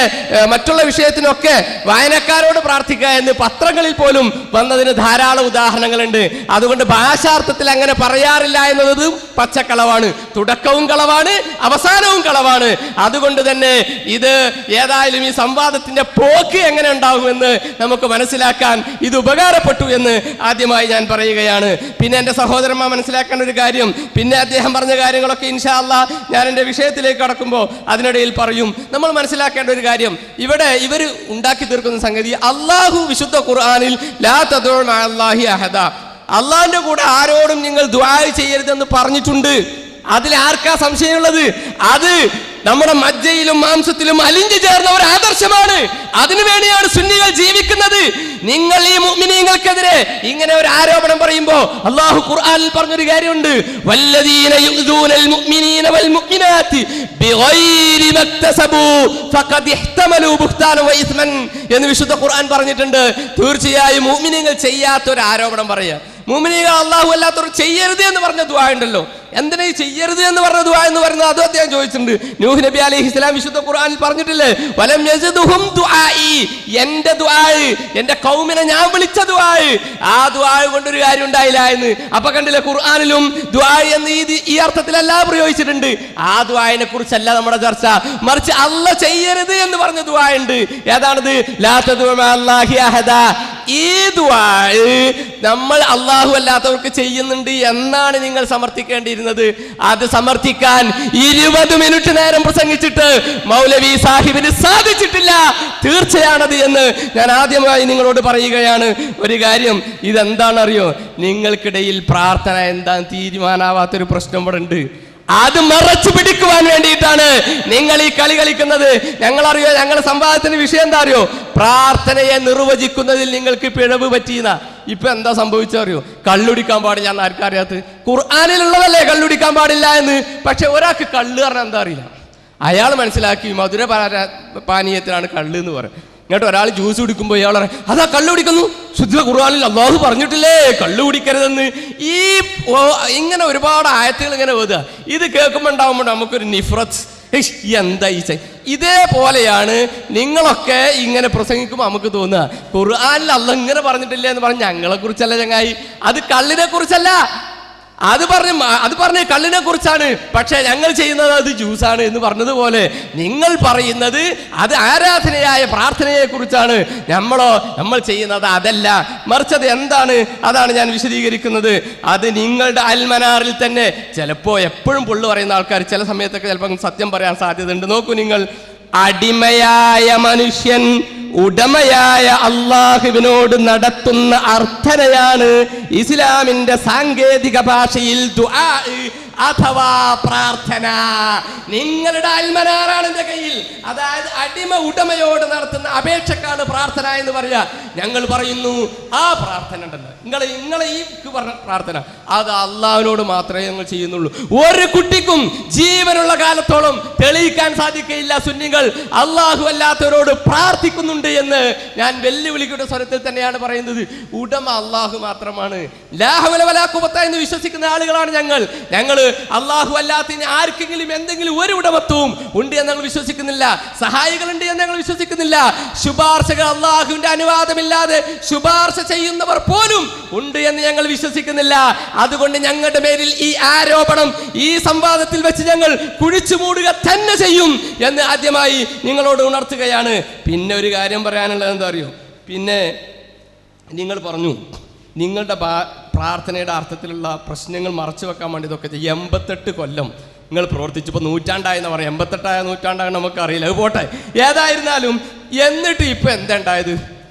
മറ്റുള്ള വിഷയത്തിനൊക്കെ വായനക്കാരോട് പ്രാർത്ഥിക്കുക എന്ന് പത്രങ്ങളിൽ പോലും വന്നതിന് ധാരാളം ഉദാഹരണങ്ങളുണ്ട്. അതുകൊണ്ട് ഭാഷാർത്ഥത്തിൽ അങ്ങനെ പറയാറില്ല എന്നത് പച്ചക്കളവാണ്. തുടക്കവും കളവാണ്, അവസാനവും കളവാണ്. അതുകൊണ്ട് തന്നെ ഇത് ഏതായാലും ഈ സംവാദത്തിന്റെ പോക്ക് എങ്ങനെ ഉണ്ടാകുമെന്ന് നമുക്ക് മനസ്സിലാക്കാൻ ഇത് ഉപകാരപ്പെട്ടു എന്ന് ആദ്യമായി ഞാൻ പറയുകയാണ്. പിന്നെ എൻ്റെ സഹോദരന്മാർ മനസ്സിലാക്കേണ്ട ഒരു കാര്യം, പിന്നെ അദ്ദേഹം പറഞ്ഞ കാര്യങ്ങളൊക്കെ ഇൻഷാ അല്ലാഹ് ഞാൻ എൻ്റെ വിഷയത്തിലേക്ക് കടക്കുമ്പോൾ അതിനിടയിൽ പറയും. നമ്മൾ മനസ്സിലാക്കേണ്ട ഒരു കാര്യം, ഇവിടെ ഇവർ ഉണ്ടാക്കി തീർക്കുന്ന സംഗതി, അള്ളാഹു വിശുദ്ധ ഖുർആനിൽ ലാ തദ്ഉ മഅല്ലാഹി അഹദ, അള്ളാഹിന്റെ കൂടെ ആരോടും നിങ്ങൾ ദുആ ചെയ്യരുതെന്ന് പറഞ്ഞിട്ടുണ്ട്. അതിൽ ആർക്കാ സംശയമുള്ളത്? അത് നമ്മുടെ മജ്ജയിലും മാംസത്തിലും അലിഞ്ഞു ചേർന്ന ഒരു ആദർശമാണ്. അതിനുവേണ്ടിയാണ് സുന്നികൾ ജീവിക്കുന്നത്. നിങ്ങൾ ഈ മുഅ്മിനീങ്ങൾക്കെതിരെ ഇങ്ങനെ ഒരു ആരോപണം പറയുമ്പോൾ അല്ലാഹു ഖുർആനിൽ പറഞ്ഞൊരു കാര്യമുണ്ട്, വല്ലദീന യുദൂനൽ മുഅ്മിനീന വൽ മുഅ്മിനാത്തി ബിഗൈരി മക്തസബു ഫഖദ് ഇഹ്തമലു ബുഹ്താന വ ഇസ്മൻ എന്ന് വിശുദ്ധ ഖുർആൻ പറഞ്ഞിട്ടുണ്ട്. തീർച്ചയായും മുഅ്മിനീങ്ങൾ ചെയ്യാത്ത ഒരു ആരോപണം പറയുക. മുഅ്മിനീങ്ങൾ അല്ലാഹു അല്ലാത്തവർ ചെയ്യരുത് എന്ന് പറഞ്ഞ ദുആ ഉണ്ടല്ലോ, എന്തിനാ ഈ ചെയ്യരുത് എന്ന് പറഞ്ഞ ദുആ എന്ന് പറയുന്നത്? അതും അദ്ദേഹം ചോദിച്ചിട്ടുണ്ട്. നൂഹ് നബി അലൈഹിസ്സലാം വിശുദ്ധ ഖുർആനിൽ പറഞ്ഞിട്ടില്ലേ, വലം യസിദുഹും ദുആഇ, എന്റെ ദുആ, എന്റെ ഖൗമിനെ ഞാൻ വിളിച്ച ദുആ, ആ ദുആ കൊണ്ടൊരു കാര്യം ഉണ്ടായില്ല എന്ന്. അപ്പൊ കണ്ടില്ലേ, ഖുർആനിലും ദുആ എന്ന് ഈ അർത്ഥത്തിലല്ല പ്രയോഗിച്ചിട്ടുണ്ട്. ആ ദുആനെ കുറിച്ചല്ല നമ്മുടെ ചർച്ച, മറിച്ച് അല്ല ചെയ്യരുത് എന്ന് പറഞ്ഞ ദുആ ഉണ്ട്. ഏതാണത്? ലാ തദ്ഉ മഅല്ലാഹി അഹദ. ഈ ദുആ നമ്മൾ അല്ലാഹു അല്ലാത്തവർക്ക് ചെയ്യുന്നുണ്ട് എന്നാണ് നിങ്ങൾ സമർത്ഥിക്കേണ്ടിയിരുന്നത്. അത് സമർത്ഥിക്കാൻ 20 മിനിറ്റ് നേരം പ്രസംഗിച്ചിട്ട് മൗലവി സാഹിബിന് സാധിച്ചിട്ടില്ല. തീർച്ചയാണത് എന്ന് ഞാൻ ആദ്യമായി നിങ്ങളോട് പറയുകയാണ്. ഒരു കാര്യം, ഇതെന്താണെന്നറിയോ? നിങ്ങൾക്കിടയിൽ പ്രാർത്ഥന എന്താന്ന് തീരുമാനാവാത്തൊരു പ്രശ്നം ഇവിടെ ഉണ്ട്. അത് മറച്ചു പിടിക്കുവാൻ വേണ്ടിയിട്ടാണ് നിങ്ങൾ ഈ കളി കളിക്കുന്നത്. ഞങ്ങളറിയോ, ഞങ്ങളുടെ സംവാദത്തിന്റെ വിഷയം എന്താ അറിയോ? പ്രാർത്ഥനയെ നിർവചിക്കുന്നതിൽ നിങ്ങൾക്ക് പിഴവ് പറ്റിയെന്ന. ഇപ്പൊ എന്താ സംഭവിച്ചറിയോ? കള്ളുടിക്കാൻ പാടില്ല എന്ന് ആർക്കറിയാത്ത? ഖുർആനിലുള്ളതല്ലേ കള്ളുടിക്കാൻ പാടില്ല എന്ന്. പക്ഷെ ഒരാൾക്ക് കള്ള് പറഞ്ഞാൽ എന്താ അറിയില്ല. അയാൾ മനസ്സിലാക്കി മധുര പാനീയത്തിലാണ് കള്ള് എന്ന് പറയും. ഇങ്ങോട്ട് ഒരാൾ ജ്യൂസ് കുടിക്കുമ്പോൾ ഇയാൾ അതാ കള്ളു കുടിക്കുന്നു, ശുദ്ധ ഖുർആനിൽ അല്ലാഹു പറഞ്ഞിട്ടില്ലേ കള്ളു കുടിക്കരുതെന്ന്. ഇങ്ങനെ ഒരുപാട് ആയത്തുകൾ ഇങ്ങനെ ഓതുക. ഇത് കേൾക്കുമ്പോൾ ഉണ്ടാവുമ്പോൾ നമുക്കൊരു നിഫ്രത്ത്, എന്താ ഈ ഇതേപോലെയാണ് നിങ്ങളൊക്കെ ഇങ്ങനെ പ്രസംഗിക്കുമ്പോൾ നമുക്ക് തോന്നുക ഖുർആനിൽ അല്ലാഹു ഇങ്ങനെ പറഞ്ഞിട്ടില്ലേ എന്ന് പറഞ്ഞ് ഞങ്ങളെ കുറിച്ചല്ല ചങ്ങായി, അത് കള്ളിനെ കുറിച്ചല്ല. അത് പറഞ്ഞ് കള്ളിനെ കുറിച്ചാണ്. പക്ഷെ ഞങ്ങൾ ചെയ്യുന്നത് അത് ജ്യൂസാണ് എന്ന് പറഞ്ഞതുപോലെ നിങ്ങൾ പറയുന്നത് അത് ആരാധനയായ പ്രാർത്ഥനയെ കുറിച്ചാണ്. നമ്മൾ ചെയ്യുന്നത് അതല്ല, മറിച്ചത് എന്താണ്? അതാണ് ഞാൻ വിശദീകരിക്കുന്നത്. അത് നിങ്ങളുടെ അൽമനാറിൽ തന്നെ ചിലപ്പോൾ എപ്പോഴും പൊള്ളു പറയുന്ന ആൾക്കാർ ചില സമയത്തൊക്കെ ചിലപ്പോൾ സത്യം പറയാൻ സാധ്യതയുണ്ട്. നോക്കൂ നിങ്ങൾ, അടിമയായ മനുഷ്യൻ ഉടമയായ അള്ളാഹുവിനോട് നടത്തുന്ന അർത്ഥനയാണ് ഇസ്ലാമിന്റെ സാങ്കേതിക ഭാഷയിൽ ദുആ അഥവാ പ്രാർത്ഥന. നിങ്ങളുടെ അൽമനാറാണ് എന്റെ കയ്യിൽ. അതായത് അടിമ ഉടമയോട് നടത്തുന്ന അപേക്ഷക്കാണ് പ്രാർത്ഥന എന്ന് പറയാ. ഞങ്ങൾ പറയുന്നു ആ പ്രാർത്ഥന ഉണ്ടല്ലോ, നിങ്ങളെ ഈ പ്രാർത്ഥന അത് അള്ളാഹുവിനോട് മാത്രമേ ഞങ്ങൾ ചെയ്യുന്നുള്ളൂ. ഒരു കുട്ടിക്കും ജീവനുള്ള കാലത്തോളം തെളിയിക്കാൻ സാധിക്കുകയില്ല സുന്നികൾ അള്ളാഹു അല്ലാത്തവരോട് പ്രാർത്ഥിക്കുന്നുണ്ട് എന്ന്. ഞാൻ വെല്ലുവിളിക്കുന്ന സ്വരത്തിൽ തന്നെയാണ് പറയുന്നത്. ഉടമ അള്ളാഹു മാത്രമാണ്. ലാ ഹൗല വലാ ഖുവത എന്ന് വിശ്വസിക്കുന്ന ആളുകളാണ് ഞങ്ങൾ. അള്ളാഹു അല്ലാത്തതിന് ആർക്കെങ്കിലും എന്തെങ്കിലും ഒരു ഉടമത്വവും ഉണ്ട് എന്ന് ഞങ്ങൾ വിശ്വസിക്കുന്നില്ല. സഹായികളുണ്ട് എന്ന് ഞങ്ങൾ വിശ്വസിക്കുന്നില്ല. ശുപാർശകൾ അള്ളാഹുവിന്റെ അനുവാദമില്ലാതെ ശുപാർശ ചെയ്യുന്നവർ പോലും ഉണ്ട് എന്ന് ഞങ്ങൾ വിശ്വസിക്കുന്നില്ല. അതുകൊണ്ട് ഞങ്ങളുടെ പേരിൽ ഈ ആരോപണം ഈ സംവാദത്തിൽ വെച്ച് ഞങ്ങൾ കുഴിച്ചു മൂടുക തന്നെ ചെയ്യും എന്ന് ആദ്യമായി നിങ്ങളോട് ഉണർത്തുകയാണ്. പിന്നെ ഒരു കാര്യം പറയാനുള്ളത് എന്താ അറിയോ? പിന്നെ നിങ്ങൾ പറഞ്ഞു നിങ്ങളുടെ പ്രാർത്ഥനയുടെ അർത്ഥത്തിലുള്ള പ്രശ്നങ്ങൾ മറച്ചു വെക്കാൻ വേണ്ടി ഇതൊക്കെ 88 കൊല്ലം നിങ്ങൾ പ്രവർത്തിച്ചു. ഇപ്പോൾ നൂറ്റാണ്ടായെന്ന് പറയാം, 88 നൂറ്റാണ്ടായ നമുക്കറിയില്ല, അത് പോട്ടെ. ഏതായിരുന്നാലും എന്നിട്ട് ഇപ്പം എന്താ ഉണ്ടായത്?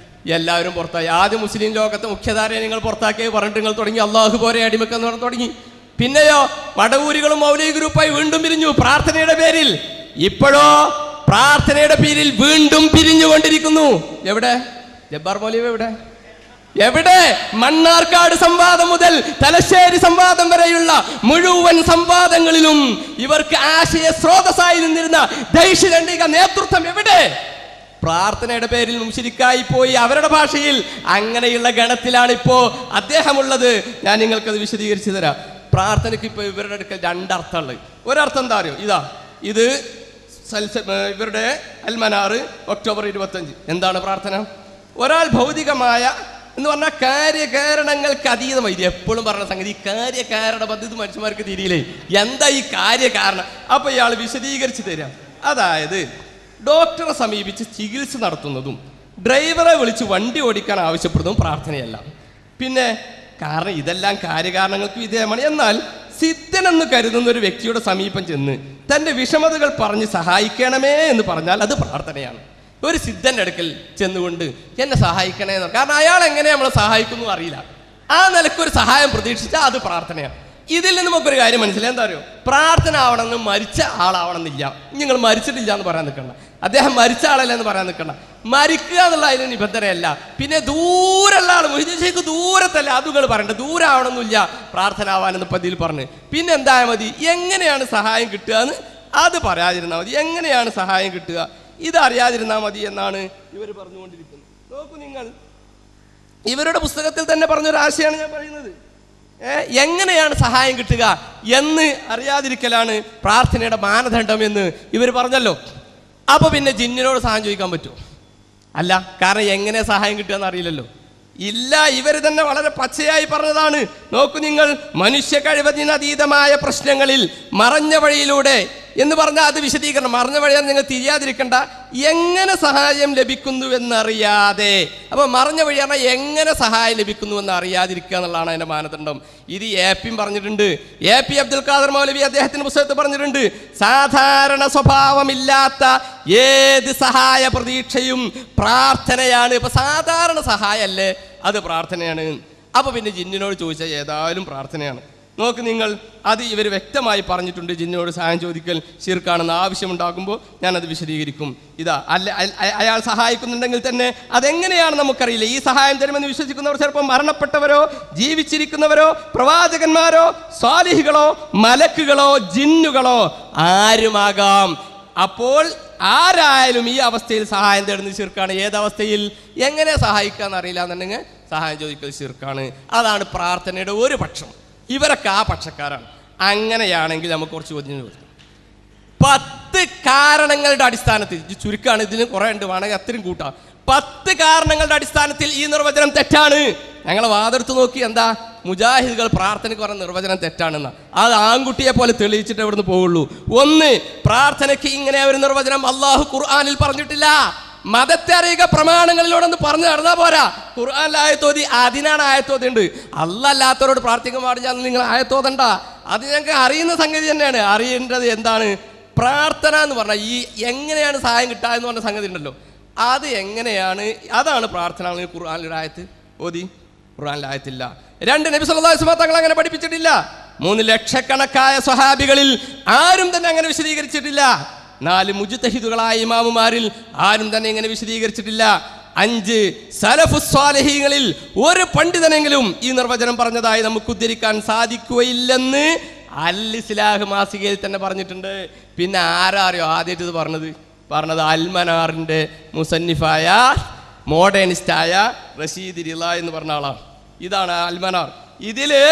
എല്ലാവരും പുറത്തായി. ആദ്യം മുസ്ലിം ലോകത്തെ മുഖ്യധാരയെ നിങ്ങൾ പുറത്താക്കി പറഞ്ഞിട്ട് നിങ്ങൾ തുടങ്ങി അള്ളാഹു പോരെ അടിമക്കെന്ന് പറഞ്ഞ് തുടങ്ങി. പിന്നെയോ മടവൂരികളും മൗലിക ഗ്രൂപ്പായി വീണ്ടും പിരിഞ്ഞു പ്രാർത്ഥനയുടെ പേരിൽ. ഇപ്പോഴോ പ്രാർത്ഥനയുടെ പേരിൽ വീണ്ടും പിരിഞ്ഞുകൊണ്ടിരിക്കുന്നു. എവിടെ ജബ്ബാർ മൗലവി? എവിടെ? മണ്ണാർക്കാട് സംവാദം മുതൽ തലശ്ശേരി സംവാദം വരെയുള്ള മുഴുവൻ സംവാദങ്ങളിലും ഇവർക്ക് ആശയ സ്രോതസ്സായി നിന്നിരുന്ന ദൈശിക നേതൃത്വം എവിടെ? പ്രാർത്ഥനയുടെ പേരിൽ മുശ്രിക്കായി പോയി. അവരുടെ ഭാഷയിൽ അങ്ങനെയുള്ള ഗണത്തിലാണ് ഇപ്പോ അദ്ദേഹമുള്ളത്. ഞാൻ നിങ്ങൾക്കത് വിശദീകരിച്ചു തരാം. പ്രാർത്ഥനയ്ക്ക് ഇപ്പൊ ഇവരുടെ അടുക്കൽ രണ്ടർത്ഥമുള്ളത്. ഒരർത്ഥം എന്താ അറിയോ? ഇത് ഇവരുടെ അൽമനാറ് ഒക്ടോബർ 25. എന്താണ് പ്രാർത്ഥന? ഒരാൾ ഭൗതികമായ എന്ന് പറഞ്ഞാൽ കാര്യകാരണങ്ങൾക്ക് അതീതമായി. ഇത് എപ്പോഴും പറഞ്ഞ സംഗതി, ഈ കാര്യകാരണ പദ്ധതി മനുഷ്യന്മാർക്ക് തിരിയില്ലേ. എന്താ ഈ കാര്യകാരണം? അപ്പൊ ഇയാൾ വിശദീകരിച്ച് തരാം. അതായത് ഡോക്ടറെ സമീപിച്ച് ചികിത്സ നടത്തുന്നതും ഡ്രൈവറെ വിളിച്ച് വണ്ടി ഓടിക്കാൻ ആവശ്യപ്പെടുന്നതും പ്രാർത്ഥനയല്ല. പിന്നെ കാരണം ഇതെല്ലാം കാര്യകാരണങ്ങൾക്ക് വിധേയമാണ്. എന്നാൽ സിദ്ധനെന്ന് കരുതുന്ന ഒരു വ്യക്തിയുടെ സമീപം ചെന്ന് തൻ്റെ വിഷമതകൾ പറഞ്ഞ് സഹായിക്കണമേ എന്ന് പറഞ്ഞാൽ അത് പ്രാർത്ഥനയാണ്. ഒരു സിദ്ധൻ്റെ അടുക്കൽ ചെന്നുകൊണ്ട് എന്നെ സഹായിക്കണേ എന്ന്, കാരണം അയാൾ എങ്ങനെ നമ്മളെ സഹായിക്കുന്നു അറിയില്ല. ആ നിലക്കൊരു സഹായം പ്രതീക്ഷിച്ചാൽ അത് പ്രാർത്ഥനയാണ്. ഇതിൽ നിന്ന് നമുക്കൊരു കാര്യം മനസ്സിലായി. എന്താ അറിയോ? പ്രാർത്ഥന ആവണമെന്ന് മരിച്ച ആളാവണമെന്നില്ല. നിങ്ങൾ മരിച്ചിട്ടില്ല എന്ന് പറയാൻ നിൽക്കണ്ട, അദ്ദേഹം മരിച്ച ആളല്ല എന്ന് പറയാൻ നിൽക്കണ്ട. മരിക്കുക എന്നുള്ള അതിന് നിബന്ധനയല്ല. പിന്നെ ദൂരമുള്ള ആൾ മുഹിദ്ദീൻ ദൂരത്തല്ല, അതുകൾ പറയണ്ട. ദൂരം ആവണമെന്നില്ല പ്രാർത്ഥന ആവാനെന്ന് പതിയിൽ പറഞ്ഞ്. പിന്നെ എന്തായാൽ മതി, എങ്ങനെയാണ് സഹായം കിട്ടുക എന്ന് അത് പറയാതിരുന്നാൽ മതി. എങ്ങനെയാണ് സഹായം കിട്ടുക ഇതറിയാതിരുന്നാൽ മതി എന്നാണ് ഇവർ പറഞ്ഞുകൊണ്ടിരിക്കുന്നത്. നോക്കൂ നിങ്ങൾ, ഇവരുടെ പുസ്തകത്തിൽ തന്നെ പറഞ്ഞൊരാശയമാണ് ഞാൻ പറയുന്നത്. എങ്ങനെയാണ് സഹായം കിട്ടുക എന്ന് അറിയാതിരിക്കലാണ് പ്രാർത്ഥനയുടെ മാനദണ്ഡം എന്ന് ഇവർ പറഞ്ഞല്ലോ. അപ്പൊ പിന്നെ ജിന്നിനോട് സഹായം ചോദിക്കാൻ പറ്റുമോ? അല്ല, കാരണം എങ്ങനെ സഹായം കിട്ടുക എന്ന് അറിയില്ലല്ലോ. ഇല്ല, ഇവർ തന്നെ വളരെ പച്ചയായി പറഞ്ഞതാണ്. നോക്കൂ നിങ്ങൾ, മനുഷ്യ കഴിവതിനതീതമായ പ്രശ്നങ്ങളിൽ മറഞ്ഞ വഴിയിലൂടെ എന്ന് പറഞ്ഞാൽ അത് വിശദീകരണം. മറഞ്ഞ വഴിയാണ് നിങ്ങൾ തിരിയാതിരിക്കണ്ട. എങ്ങനെ സഹായം ലഭിക്കുന്നുവെന്നറിയാതെ, അപ്പൊ മറഞ്ഞ വഴി പറഞ്ഞാൽ എങ്ങനെ സഹായം ലഭിക്കുന്നുവെന്ന് അറിയാതിരിക്കുക എന്നുള്ളതാണ് അതിന്റെ മാനദണ്ഡം. ഇത് എപിയും പറഞ്ഞിട്ടുണ്ട്. AP അബ്ദുൽ ഖാദർ മൗലവി അദ്ദേഹത്തിന്റെ പുസ്തകത്തിൽ പറഞ്ഞിട്ടുണ്ട്, സാധാരണ സ്വഭാവമില്ലാത്ത ഏത് സഹായ പ്രതീക്ഷയും പ്രാർത്ഥനയാണ്. ഇപ്പൊ സാധാരണ സഹായമല്ലേ, അത് പ്രാർത്ഥനയാണ്. അപ്പൊ പിന്നെ ജിന്നിനോട് ചോദിച്ചാൽ ഏതായാലും പ്രാർത്ഥനയാണ്. നോക്ക് നിങ്ങൾ, അത് ഇവർ വ്യക്തമായി പറഞ്ഞിട്ടുണ്ട്. ജിന്നിനോട് സഹായം ചോദിക്കൽ ശിർക്കാണെന്ന് ആവശ്യമുണ്ടാകുമ്പോൾ ഞാനത് വിശദീകരിക്കും. ഇതാ അയാൾ സഹായിക്കുന്നുണ്ടെങ്കിൽ തന്നെ അതെങ്ങനെയാണ് നമുക്കറിയില്ല. ഈ സഹായം തരുമെന്ന് വിശ്വസിക്കുന്നവർ ചിലപ്പോൾ മരണപ്പെട്ടവരോ ജീവിച്ചിരിക്കുന്നവരോ പ്രവാചകന്മാരോ സ്വാലിഹികളോ മലക്കുകളോ ജിന്നുകളോ ആരുമാകാം. അപ്പോൾ ആരായാലും ഈ അവസ്ഥയിൽ സഹായം തേടുന്നത് ശിർക്കാണ്. ഏതവസ്ഥയിൽ എങ്ങനെ സഹായിക്കാന്ന് അറിയില്ല എന്നുണ്ടെങ്കിൽ സഹായം ചോദിക്കൽ ശിർക്കാണ്. അതാണ് പ്രാർത്ഥനയുടെ ഒരു പക്ഷം. ഇവരൊക്കെ ആ പക്ഷക്കാരാണ്. അങ്ങനെയാണെങ്കിൽ നമുക്ക് കുറച്ച് ചോദ്യം ചോദിക്കാം. 10 കാരണങ്ങളുടെ അടിസ്ഥാനത്തിൽ, ചുരുക്കമാണ്, ഇതിന് കുറെ ഉണ്ട്, വേണമെങ്കിൽ അത്രയും കൂട്ടാം. 10 കാരണങ്ങളുടെ അടിസ്ഥാനത്തിൽ ഈ നിർവചനം തെറ്റാണ്. ഞങ്ങളെ വാതെടുത്ത് നോക്കി, എന്താ മുജാഹിദുകൾ പ്രാർത്ഥനയ്ക്ക് പറഞ്ഞ നിർവചനം തെറ്റാണെന്ന. അത് ആൺകുട്ടിയെ പോലെ തെളിയിച്ചിട്ട് എവിടുന്ന് പോവുള്ളൂ. 1, പ്രാർത്ഥനയ്ക്ക് ഇങ്ങനെ ഒരു നിർവചനം അള്ളാഹു ഖുർആനിൽ പറഞ്ഞിട്ടില്ല. മതത്തെ അറിയുക പ്രമാണങ്ങളിലൂടെ ഒന്ന് പറഞ്ഞു നടന്നാ പോരാ. ഖുർആനിൽ ആയത്തോതി, അതിനാണ് ആയത്തോതുണ്ട്. അല്ലാത്തവരോട് പ്രാർത്ഥിക്കാൻ പാടില്ല എന്ന് നിങ്ങൾ ആയത്തോതണ്ട. അത് ഞങ്ങൾക്ക് അറിയുന്ന സംഗതി തന്നെയാണ്. അറിയേണ്ടത് എന്താണ്? പ്രാർത്ഥന എന്ന് പറഞ്ഞാൽ ഈ എങ്ങനെയാണ് സഹായം കിട്ടുക എന്ന് പറഞ്ഞ സംഗതി ഉണ്ടല്ലോ, അത് എങ്ങനെയാണ്, അതാണ് പ്രാർത്ഥന. ഖുർആനിൽ ആയത്ത് ഓതി? ഖുർആനിൽ ആയത്തില്ല. 2, നബി സല്ലല്ലാഹു അലൈഹി വസല്ലം തങ്ങൾ അങ്ങനെ പഠിപ്പിച്ചിട്ടില്ല. 3 ലക്ഷക്കണക്കായ സ്വഹാബികളിൽ ആരും തന്നെ അങ്ങനെ വിശദീകരിച്ചിട്ടില്ല. 4 മുജ്തഹിദുകളായ ഇമാമുമാരിൽ ആരും തന്നെ ഇങ്ങനെ വിശദീകരിച്ചിട്ടില്ല. 5 സലഫുസ് സ്വാലിഹീങ്ങളിൽ ഒരു പണ്ഡിതനെങ്കിലും ഈ നിർവചനം പറഞ്ഞതായി നമുക്ക് ഉദ്ധരിക്കാൻ സാധിക്കുകയില്ലെന്ന് അൽ ഇസ്ലാഹ് മാസികയിൽ തന്നെ പറഞ്ഞിട്ടുണ്ട്. പിന്നെ ആരാറിയോ ആദ്യമായിട്ട് ഇത് പറഞ്ഞത് അൽമനാറിന്റെ മുസന്നിഫായ മോഡേണിസ്റ്റായ റഷീദ് റിള എന്ന് പറഞ്ഞ ആളാണ്. ഇതാണ് അൽമനാർ. ഇതില്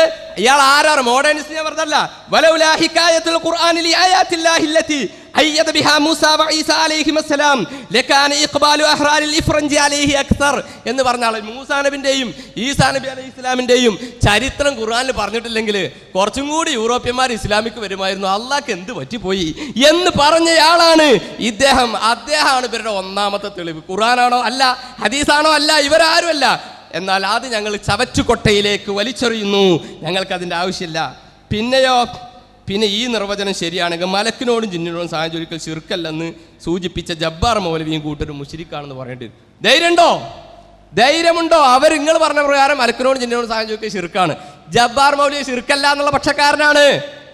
ഇയാൾ ആരാണ്? മോഡേണിസ്റ്റ് ഞാൻ പറഞ്ഞല്ല. വലൗലാ ഹികായത്തുൽ ഖുർആനിൽ ആയാത്തില്ലാഹി അല്ലതി അയ്യദ ബിഹാ മൂസ വ ഈസ അലൈഹിമസ്സലാം ലകാന ഇഖ്ബാലു അഹ്റാലിൽ ഇഫ്റൻജി അലൈഹി അക്സർ എന്ന് പറഞ്ഞ ആൾ. മൂസാ നബിന്റെയും ഈസാ നബി അലൈഹി ഇസ്ലാമിന്റെയും ചരിത്രം ഖുർആനിൽ പറഞ്ഞിട്ടില്ലെങ്കിൽ കുറച്ചും കൂടി യൂറോപ്യന്മാർ ഇസ്ലാമിക്ക് വരുമായിരുന്നു. അള്ളാഹ്ക്ക് എന്ത് പറ്റിപ്പോയി എന്ന് പറഞ്ഞയാളാണ് ഇദ്ദേഹം. അദ്ദേഹമാണ് ഇവരുടെ ഒന്നാമത്തെ തെളിവ്. ഖുർആനാണോ? അല്ല. ഹദീസാണോ? അല്ല. ഇവരാരുമല്ല. എന്നാൽ അത് ഞങ്ങൾ ചവറ്റുകൊട്ടയിലേക്ക് വലിച്ചെറിയുന്നു. ഞങ്ങൾക്കതിൻ്റെ ആവശ്യമില്ല. പിന്നെ ഈ നിർവചനം ശരിയാണെങ്കിൽ മലക്കിനോടും ജിന്നിനോടും സഹായം ചോദിക്കൽ ശിർക്കല്ലെന്ന് സൂചിപ്പിച്ച ജബ്ബാർ മൗലവിയും കൂട്ടരും മുശ്രിക്കാണെന്ന് പറയേണ്ടി വരും. ധൈര്യമുണ്ടോ? അവർ നിങ്ങൾ പറഞ്ഞ പ്രകാരം മലക്കിനോടും ജിന്നിനോടും സഹായം ചോദിക്കൽ ശിർക്കാണ്. ജബ്ബാർ മൗലവി ശിർക്കല്ല എന്നുള്ള പക്ഷക്കാരനാണ്.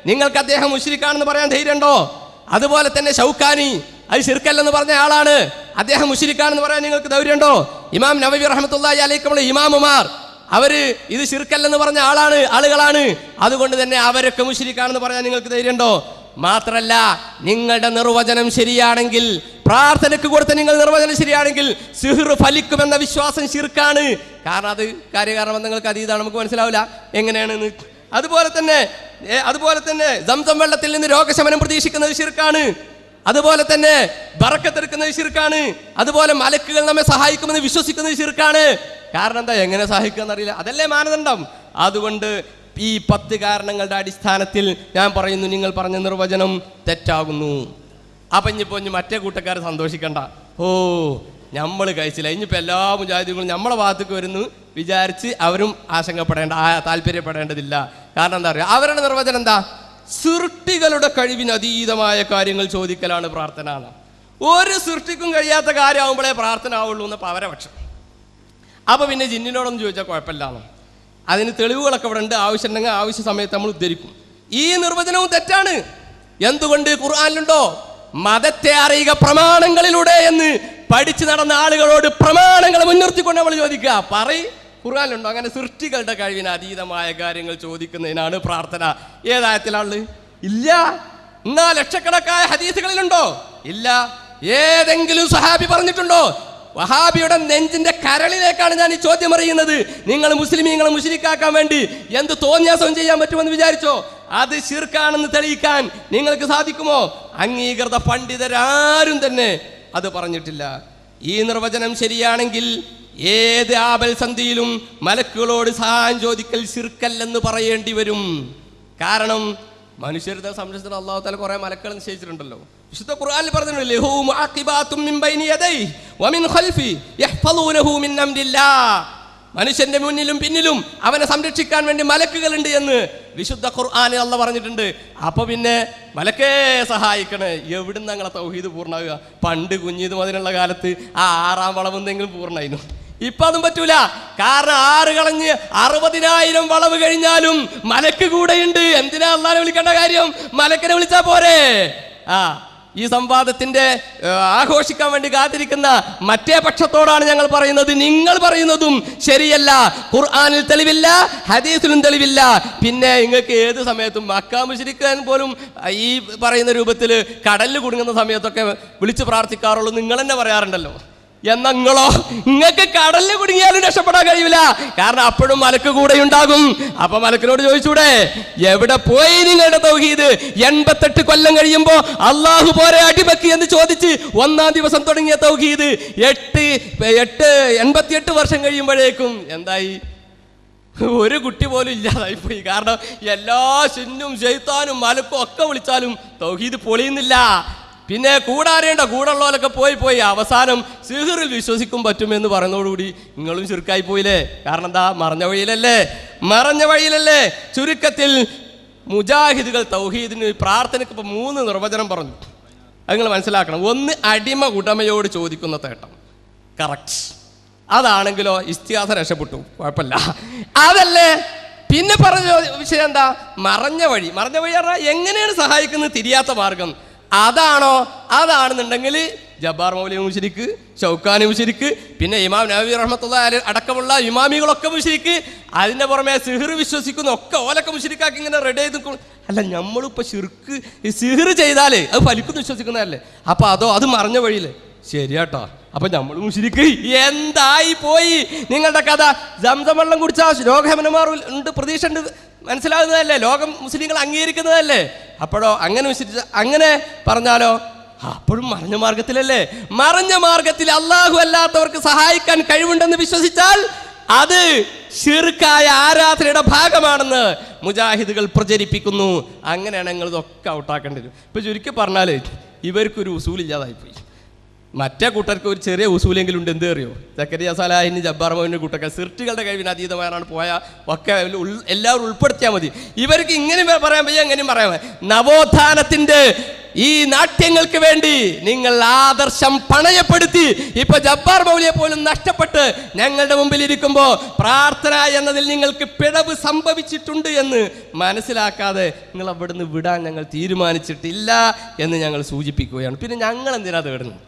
നിങ്ങൾക്ക് അദ്ദേഹം മുശ്രിക്കാണെന്ന് പറയാൻ ധൈര്യമുണ്ടോ? അതുപോലെ തന്നെ ഷൗക്കാനി അത് ശിർക്കല്ലെന്ന് പറഞ്ഞ ആളാണ്. അദ്ദേഹം മുശ്രിക്കാണെന്ന് പറയാൻ നിങ്ങൾക്ക് ധൈര്യമുണ്ടോ? ഇമാം നവവി റഹ്മത്തുള്ളാഹി അലൈഹിയുള്ള ഇമാമുമാർ അവര് ഇത് ശിർക്കല്ലെന്ന് പറഞ്ഞ ആളുകളാണ്. അതുകൊണ്ട് തന്നെ അവരൊക്കെ മുശ്രിക്കാണെന്ന് പറയാൻ നിങ്ങൾക്ക് ധൈര്യമുണ്ടോ? മാത്രല്ല, നിങ്ങളുടെ നിർവചനം ശരിയാണെങ്കിൽ, പ്രാർത്ഥനയ്ക്ക് കൊടുത്ത നിങ്ങൾ നിർവചനം ശരിയാണെങ്കിൽ സിഹ്ർ ഫലിക്കുമെന്ന വിശ്വാസം ശിർക്കാണ്. കാരണം അത് കാര്യകാരണബന്ധങ്ങൾക്ക് അതീതാണ്, നമുക്ക് മനസ്സിലാവില്ല എങ്ങനെയാണെന്ന്. അതുപോലെ തന്നെ സംസം വെള്ളത്തിൽ നിന്ന് രോഗശമനം പ്രതീക്ഷിക്കുന്നത് ശിർക്കാണ്. അതുപോലെ തന്നെ ബറക്കത്തെടുക്കുന്നത് ശിർക്കാണ്. അതുപോലെ മലക്കുകൾ നമ്മെ സഹായിക്കുമെന്ന് വിശ്വസിക്കുന്നത് ശിർക്കാണ്. കാരണം എന്താ? എങ്ങനെ സഹായിക്കുക എന്നറിയില്ല, അതല്ലേ മാനദണ്ഡം. അതുകൊണ്ട് ഈ 10 കാരണങ്ങളുടെ അടിസ്ഥാനത്തിൽ ഞാൻ പറയുന്നു, നിങ്ങൾ പറഞ്ഞ നിർവചനം തെറ്റാകുന്നു. അപ്പം ഇനിയിപ്പോൾ മറ്റേ കൂട്ടക്കാർ സന്തോഷിക്കണ്ട, ഓ നമ്മൾ കഴിച്ചില്ല, ഇനിയിപ്പോൾ എല്ലാ മുജാഹിദുകളും നമ്മളെ ഭാഗത്തേക്ക് വരുന്നു വിചാരിച്ച് അവരും താല്പര്യപ്പെടേണ്ടതില്ല. കാരണം എന്താ പറയുക, അവരുടെ നിർവചനം എന്താ? സൃഷ്ടികളുടെ കഴിവിന് അതീതമായ കാര്യങ്ങൾ ചോദിക്കലാണ് പ്രാർത്ഥന. ഒരു സൃഷ്ടിക്കും കഴിയാത്ത കാര്യമാകുമ്പോഴേ പ്രാർത്ഥന ആവുള്ളൂ എന്നപ്പോൾ അവരെ പക്ഷം. അപ്പോൾ പിന്നെ ജിന്നിനോടൊന്നും ചോദിച്ചാൽ കുഴപ്പമില്ലാന്നോ? അതിന് തെളിവുകളൊക്കെ ഇവിടെ ഉണ്ട്, ആവശ്യമുണ്ടെങ്കിൽ ആവശ്യ സമയത്ത് നമ്മൾ ഉദ്ധരിക്കും. ഈ നിർവചനവും തെറ്റാണ്. എന്തുകൊണ്ട്? ഖുർആനിലുണ്ടോ മതത്തെ അറിയുക പ്രമാണങ്ങളിലൂടെ എന്ന് പഠിച്ചു നടന്ന ആളുകളോട് പ്രമാണങ്ങൾ മുൻനിർത്തിക്കൊണ്ട് നമ്മൾ ചോദിക്കുക. ഖുർആനിലുണ്ടോ അങ്ങനെ സൃഷ്ടികളുടെ കഴിവിന് അതീതമായ കാര്യങ്ങൾ ചോദിക്കുന്നതിനാണ് പ്രാർത്ഥന? ഏതായത്തിലാണ്? ഇല്ല. എന്നാ ലക്ഷക്കണക്കായ ഹദീസുകളിലുണ്ടോ? ഇല്ല. ഏതെങ്കിലും സഹാബി പറഞ്ഞിട്ടുണ്ടോ? വഹാബിയുടെ നെഞ്ചിന്റെ കരളിലേക്കാണ് ഞാൻ ഈ ചോദ്യം അറിയുന്നത്. നിങ്ങൾ മുസ്ലിമീങ്ങളെ മുശ്രിക്കാക്കാൻ വേണ്ടി എന്ത് തോന്നിയാസം ചെയ്യാൻ പറ്റുമെന്ന് വിചാരിച്ചോ? അത് ശിർക്കാണെന്ന് തെളിയിക്കാൻ നിങ്ങൾക്ക് സാധിക്കുമോ? അംഗീകൃത പണ്ഡിതരാരും തന്നെ അത് പറഞ്ഞിട്ടില്ല. ഈ നിർവചനം ശരിയാണെങ്കിൽ ഏത് ആപൽ സന്ധിയിലും മലക്കുകളോട് സഹായം ചോദിക്കൽ ശിർക്കല്ലെന്ന് പറയേണ്ടി വരും. കാരണം മനുഷ്യരുടെ സംരക്ഷണത്തിന് അല്ലാഹു തആല കുറെ മലക്കുകൾ നിശ്ചയിച്ചിട്ടുണ്ടല്ലോ. വിശുദ്ധ ഖുർആനിൽ പറഞ്ഞിട്ടുണ്ട്, ലഹു മുഅഖിബാതും മിൻ ബൈനി യദൈഹി വമിൻ ഖൽഫി യഹ്ഫളൂനഹു മിൻ അംരില്ലാഹ്. മനുഷ്യന്റെ മുന്നിലും പിന്നിലും അവനെ സംരക്ഷിക്കാൻ വേണ്ടി മലക്കുകളുണ്ട് എന്ന് വിശുദ്ധ ഖുർആനിൽ അല്ലാഹു പറഞ്ഞിട്ടുണ്ട്. അപ്പൊ പിന്നെ മലക്കേ സഹായിക്കണേ. എവിടുന്ന് ഞങ്ങളെ തൗഹീദ് പൂർണ്ണമാകുക? പണ്ട് കുഞ്ഞീത് മതിനുള്ള കാലത്ത് ആ 6-ാം വളവെന്തെങ്കിലും പൂർണ്ണമായിരുന്നു. ഇപ്പൊ അതും പറ്റൂല. കാരണം 6 കളഞ്ഞ് 60,000 വളവ് കഴിഞ്ഞാലും മലക്ക് കൂടെയുണ്ട്. എന്തിനാ അല്ലാഹുവിനെ വിളിക്കേണ്ട കാര്യം? മലക്കിനെ വിളിച്ചാ പോരെ. ഈ സംവാദത്തിന്റെ ആഘോഷിക്കാൻ വേണ്ടി കാത്തിരിക്കുന്ന മറ്റേ പക്ഷത്തോടാണ് ഞങ്ങൾ പറയുന്നത്, നിങ്ങൾ പറയുന്നതും ശരിയല്ല. ഖുർആനിൽ തെളിവില്ല, ഹദീസിലും തെളിവില്ല. പിന്നെ നിങ്ങൾക്ക് ഏത് സമയത്തും മക്ക മുശ്രിക്കാൻ പോലും ഈ പറയുന്ന രൂപത്തിൽ കടലിൽ കുടുങ്ങുന്ന സമയത്തൊക്കെ വിളിച്ച് പ്രാർത്ഥിക്കാറുള്ളൂ നിങ്ങൾ തന്നെ പറയാറുണ്ടല്ലോ. എന്നങ്ങളോ നിങ്ങൾക്ക് കടലിൽ കുടുങ്ങിയാലും രക്ഷപ്പെടാൻ കഴിയില്ല. കാരണം അപ്പോഴും മലക്ക് കൂടെ ഉണ്ടാകും. അപ്പൊ മലക്കിനോട് ചോദിച്ചൂടെ, എവിടെ പോയി നിങ്ങളുടെ തൗഹീദ്? 88 കൊല്ലം കഴിയുമ്പോ അള്ളാഹു പോരെ അടിമക്കി എന്ന് ചോദിച്ച് 1-ാം ദിവസം തുടങ്ങിയ തൗഹീദ് 88 വർഷം കഴിയുമ്പോഴേക്കും എന്തായി? ഒരു കുട്ടി പോലും ഇല്ലാതായിപ്പോയി. കാരണം എല്ലാ സുന്നും ശൈത്താനും മലക്കും ഒക്കെ വിളിച്ചാലും തൗഹീദ് പൊളിയുന്നില്ല. പിന്നെ കൂടാരേണ്ട കൂടുള്ളവരൊക്കെ പോയി അവസാനം സിഹ്റിൽ വിശ്വസിക്കും പറ്റുമെന്ന് പറയുന്നതോടുകൂടി നിങ്ങളും ശിർക്കായി പോയില്ലേ. കാരണം എന്താ? മറഞ്ഞ വഴിയിലല്ലേ. ചുരുക്കത്തിൽ മുജാഹിദുകൾ തൗഹീദിന് പ്രാർത്ഥനയ്ക്ക് ഇപ്പം 3 നിർവചനം പറഞ്ഞു. അത് നിങ്ങൾ മനസ്സിലാക്കണം. 1, അടിമ ഉടമയോട് ചോദിക്കുന്ന തേട്ടം, കറക്റ്റ്. അതാണെങ്കിലോ ഇസ്തിഹാസ രക്ഷപ്പെട്ടു, കുഴപ്പമില്ല. അതല്ലേ പിന്നെ പറഞ്ഞ വിഷയം എന്താ? മറഞ്ഞ വഴി പറഞ്ഞാൽ എങ്ങനെയാണ് സഹായിക്കുന്നത്? തിരിയാത്ത മാർഗം. അതാണെന്നുണ്ടെങ്കിൽ ജബ്ബാർ മൗലവി മുശ്രിക്ക്, ഷൗക്കാനി മുശ്രിക്ക്, പിന്നെ ഇമാം നവവി റഹ്മത്തുള്ളാഹി അലൈഹി അടക്കമുള്ള ഇമാമികളൊക്കെ മുശ്രിക്ക്. അതിൻ്റെ പുറമെ സിഹ്ർ വിശ്വസിക്കുന്ന ഒക്കെ ഓലൊക്കെ മുശ്രിക്കാക്കി ഇങ്ങനെ റെഡി ചെയ്ത്. അല്ല, നമ്മളിപ്പോൾ സിഹ്ർ ചെയ്താലേ അത് ഫലിക്കുന്നു വിശ്വസിക്കുന്നതല്ലേ. അപ്പോൾ അത് മറഞ്ഞ വഴിയില്ലേ? ശരിയാട്ടോ. അപ്പൊ നമ്മൾ മുശ്രിക്ക് എന്തായി പോയി നിങ്ങളുടെ കഥ? സംസം വെള്ളം കുടിച്ചാൽ രോഗശമനമാർ ഉണ്ട്, പ്രതീക്ഷ ഉണ്ട്, മനസ്സിലാകുന്നതല്ലേ? ലോകം മുസ്ലിങ്ങൾ അംഗീകരിക്കുന്നതല്ലേ? അപ്പോഴോ അങ്ങനെ പറഞ്ഞാലോ അപ്പോഴും മറഞ്ഞ മാർഗത്തിലല്ലേ? മറഞ്ഞ മാർഗത്തിൽ അള്ളാഹു അല്ലാത്തവർക്ക് സഹായിക്കാൻ കഴിവുണ്ടെന്ന് വിശ്വസിച്ചാൽ അത് ശിർക്കായ ആരാധനയുടെ ഭാഗമാണെന്ന് മുജാഹിദുകൾ പ്രചരിപ്പിക്കുന്നു. അങ്ങനെയാണ് ഞങ്ങൾ ഇതൊക്കെ ഔട്ടാക്കേണ്ടി വരും. ഇപ്പൊ ചുരുക്കി പറഞ്ഞാൽ ഇവർക്കൊരു ഉസൂലില്ലാതായിപ്പോയി. മറ്റേ കൂട്ടർക്ക് ഒരു ചെറിയ ഉസൂലെങ്കിലും ഉണ്ട്. എന്ത് അറിയോ? സക്കരിയ സലാഹിന് ജബ്ബാർ മൗലിന്റെ കൂട്ടൊക്കെ സൃഷ്ടികളുടെ കഴിവിന് അതീതമായാണ് പോയ ഒക്കെ എല്ലാവരും ഉൾപ്പെടുത്തിയാൽ മതി. ഇവർക്ക് ഇങ്ങനെ പറയാൻ വയ്യ, എങ്ങനെയും പറയാൻ. നവോത്ഥാനത്തിന്റെ ഈ നാട്യങ്ങൾക്ക് വേണ്ടി നിങ്ങൾ ആദർശം പണയപ്പെടുത്തി ഇപ്പൊ ജബ്ബാർ മൗലിയെ പോലും നഷ്ടപ്പെട്ട് ഞങ്ങളുടെ മുമ്പിൽ ഇരിക്കുമ്പോൾ പ്രാർത്ഥന എന്നതിൽ നിങ്ങൾക്ക് പിഴവ് സംഭവിച്ചിട്ടുണ്ട് എന്ന് മനസ്സിലാക്കാതെ നിങ്ങൾ അവിടുന്ന് വിടാൻ ഞങ്ങൾ തീരുമാനിച്ചിട്ടില്ല എന്ന് ഞങ്ങൾ സൂചിപ്പിക്കുകയാണ്. പിന്നെ ഞങ്ങൾ എന്തിനാ തേടുന്നത്?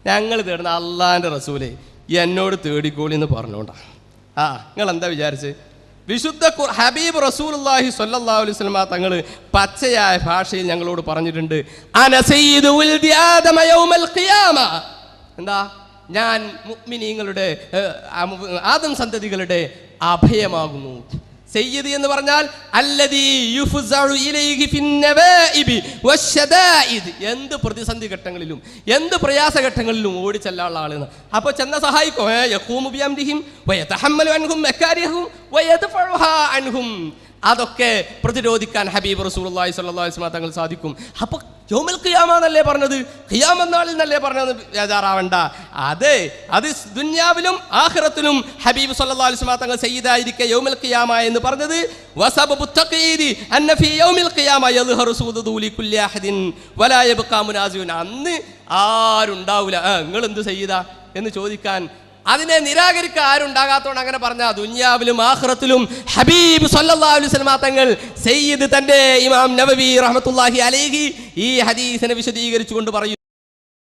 ഞങ്ങൾ തേടുന്ന അള്ളാന്റെ റസൂലെ എന്നോട് തേടിക്കോളി എന്ന് പറഞ്ഞോണ്ടാ. നിങ്ങൾ എന്താ വിചാരിച്ച്? വിശുദ്ധ ഹബീബ് റസൂലുള്ളാഹി സ്വല്ലല്ലാഹു അലൈഹി വസല്ലം തങ്ങൾ പച്ചയായ ഭാഷയിൽ ഞങ്ങളോട് പറഞ്ഞിട്ടുണ്ട്, അന സയ്യിദു വൽദി ആദമ യൗമൽ ഖിയാമ. എന്താ? ഞാൻ മുഅ്മിനീങ്ങളുടെ ആദം സന്തതികളുടെ അഭയമാകുന്നു. സയ്യിദ് എന്ന് പറഞ്ഞാൽ അല്ലദീ യുഫ്സഉ ഇലൈഹി ഫിന്നവാഇബി വശദായിദ്. എന്ത് പ്രതിസന്ധി ഘട്ടങ്ങളിലും എന്ത് പ്രയാസ ഘട്ടങ്ങളിലും ഓടിച്ചെല്ലാനുള്ള ആളെന്ന്. അപ്പോൾ ചെന്ന സഹായിക്കോ? യഖൂമു ബിഅംരിഹിം വയതഹമ്മലു അൻഹും മകാരിഹും വയദ്ഫഉഹാ അൻഹും. അതൊക്കെ പ്രതിരോധിക്കാൻ ഹബീബ് റസൂലുള്ളാഹി സ്വല്ലല്ലാഹു അലൈഹി വസല്ലം തങ്ങൾ സാധിക്കും. അപ്പോൾ യൗമുൽ ഖിയാമ എന്നല്ലേ പറഞ്ഞത്? ഖിയാമത്ത് നാളിൽ എന്നല്ലേ പറഞ്ഞത്? ബേജാറാവണ്ട. അത് ദുനിയാവിലും ആഖിറത്തിലും ഹബീബ് സ്വല്ലല്ലാഹു അലൈഹി വസല്ലം തങ്ങൾ സയ്യിദായിരിക്കെ യൗമുൽ ഖിയാമ എന്ന് പറഞ്ഞത് വസബബു തഖീദി അന്ന ഫീ യൗമിൽ ഖിയാമ യദ്ഹറു സൂദു ലികുല്ലി അഹദിൻ വലാ യബ്ഖാ മുനാസിഉൻ. അന്ന് ആരുണ്ടാവില്ല നിങ്ങൾ എന്ത് സയ്യിദാ എന്ന് ചോദിക്കാൻ. അതിനെ നിരാകരിക്കാൻ ആരുണ്ടാകാത്തോണ്ട് അങ്ങനെ പറഞ്ഞ ദുനിയാവിലും ആഖിറത്തിലും ഹബീബ് സല്ലല്ലാഹു അലൈഹി വസല്ലം തങ്ങൾ സയ്യിദ് തന്റെ ഇമാം നവവി റഹ്മത്തുള്ളാഹി അലൈഹി ഈ ഹദീസിനെ വിശദീകരിച്ചുകൊണ്ട് പറയും.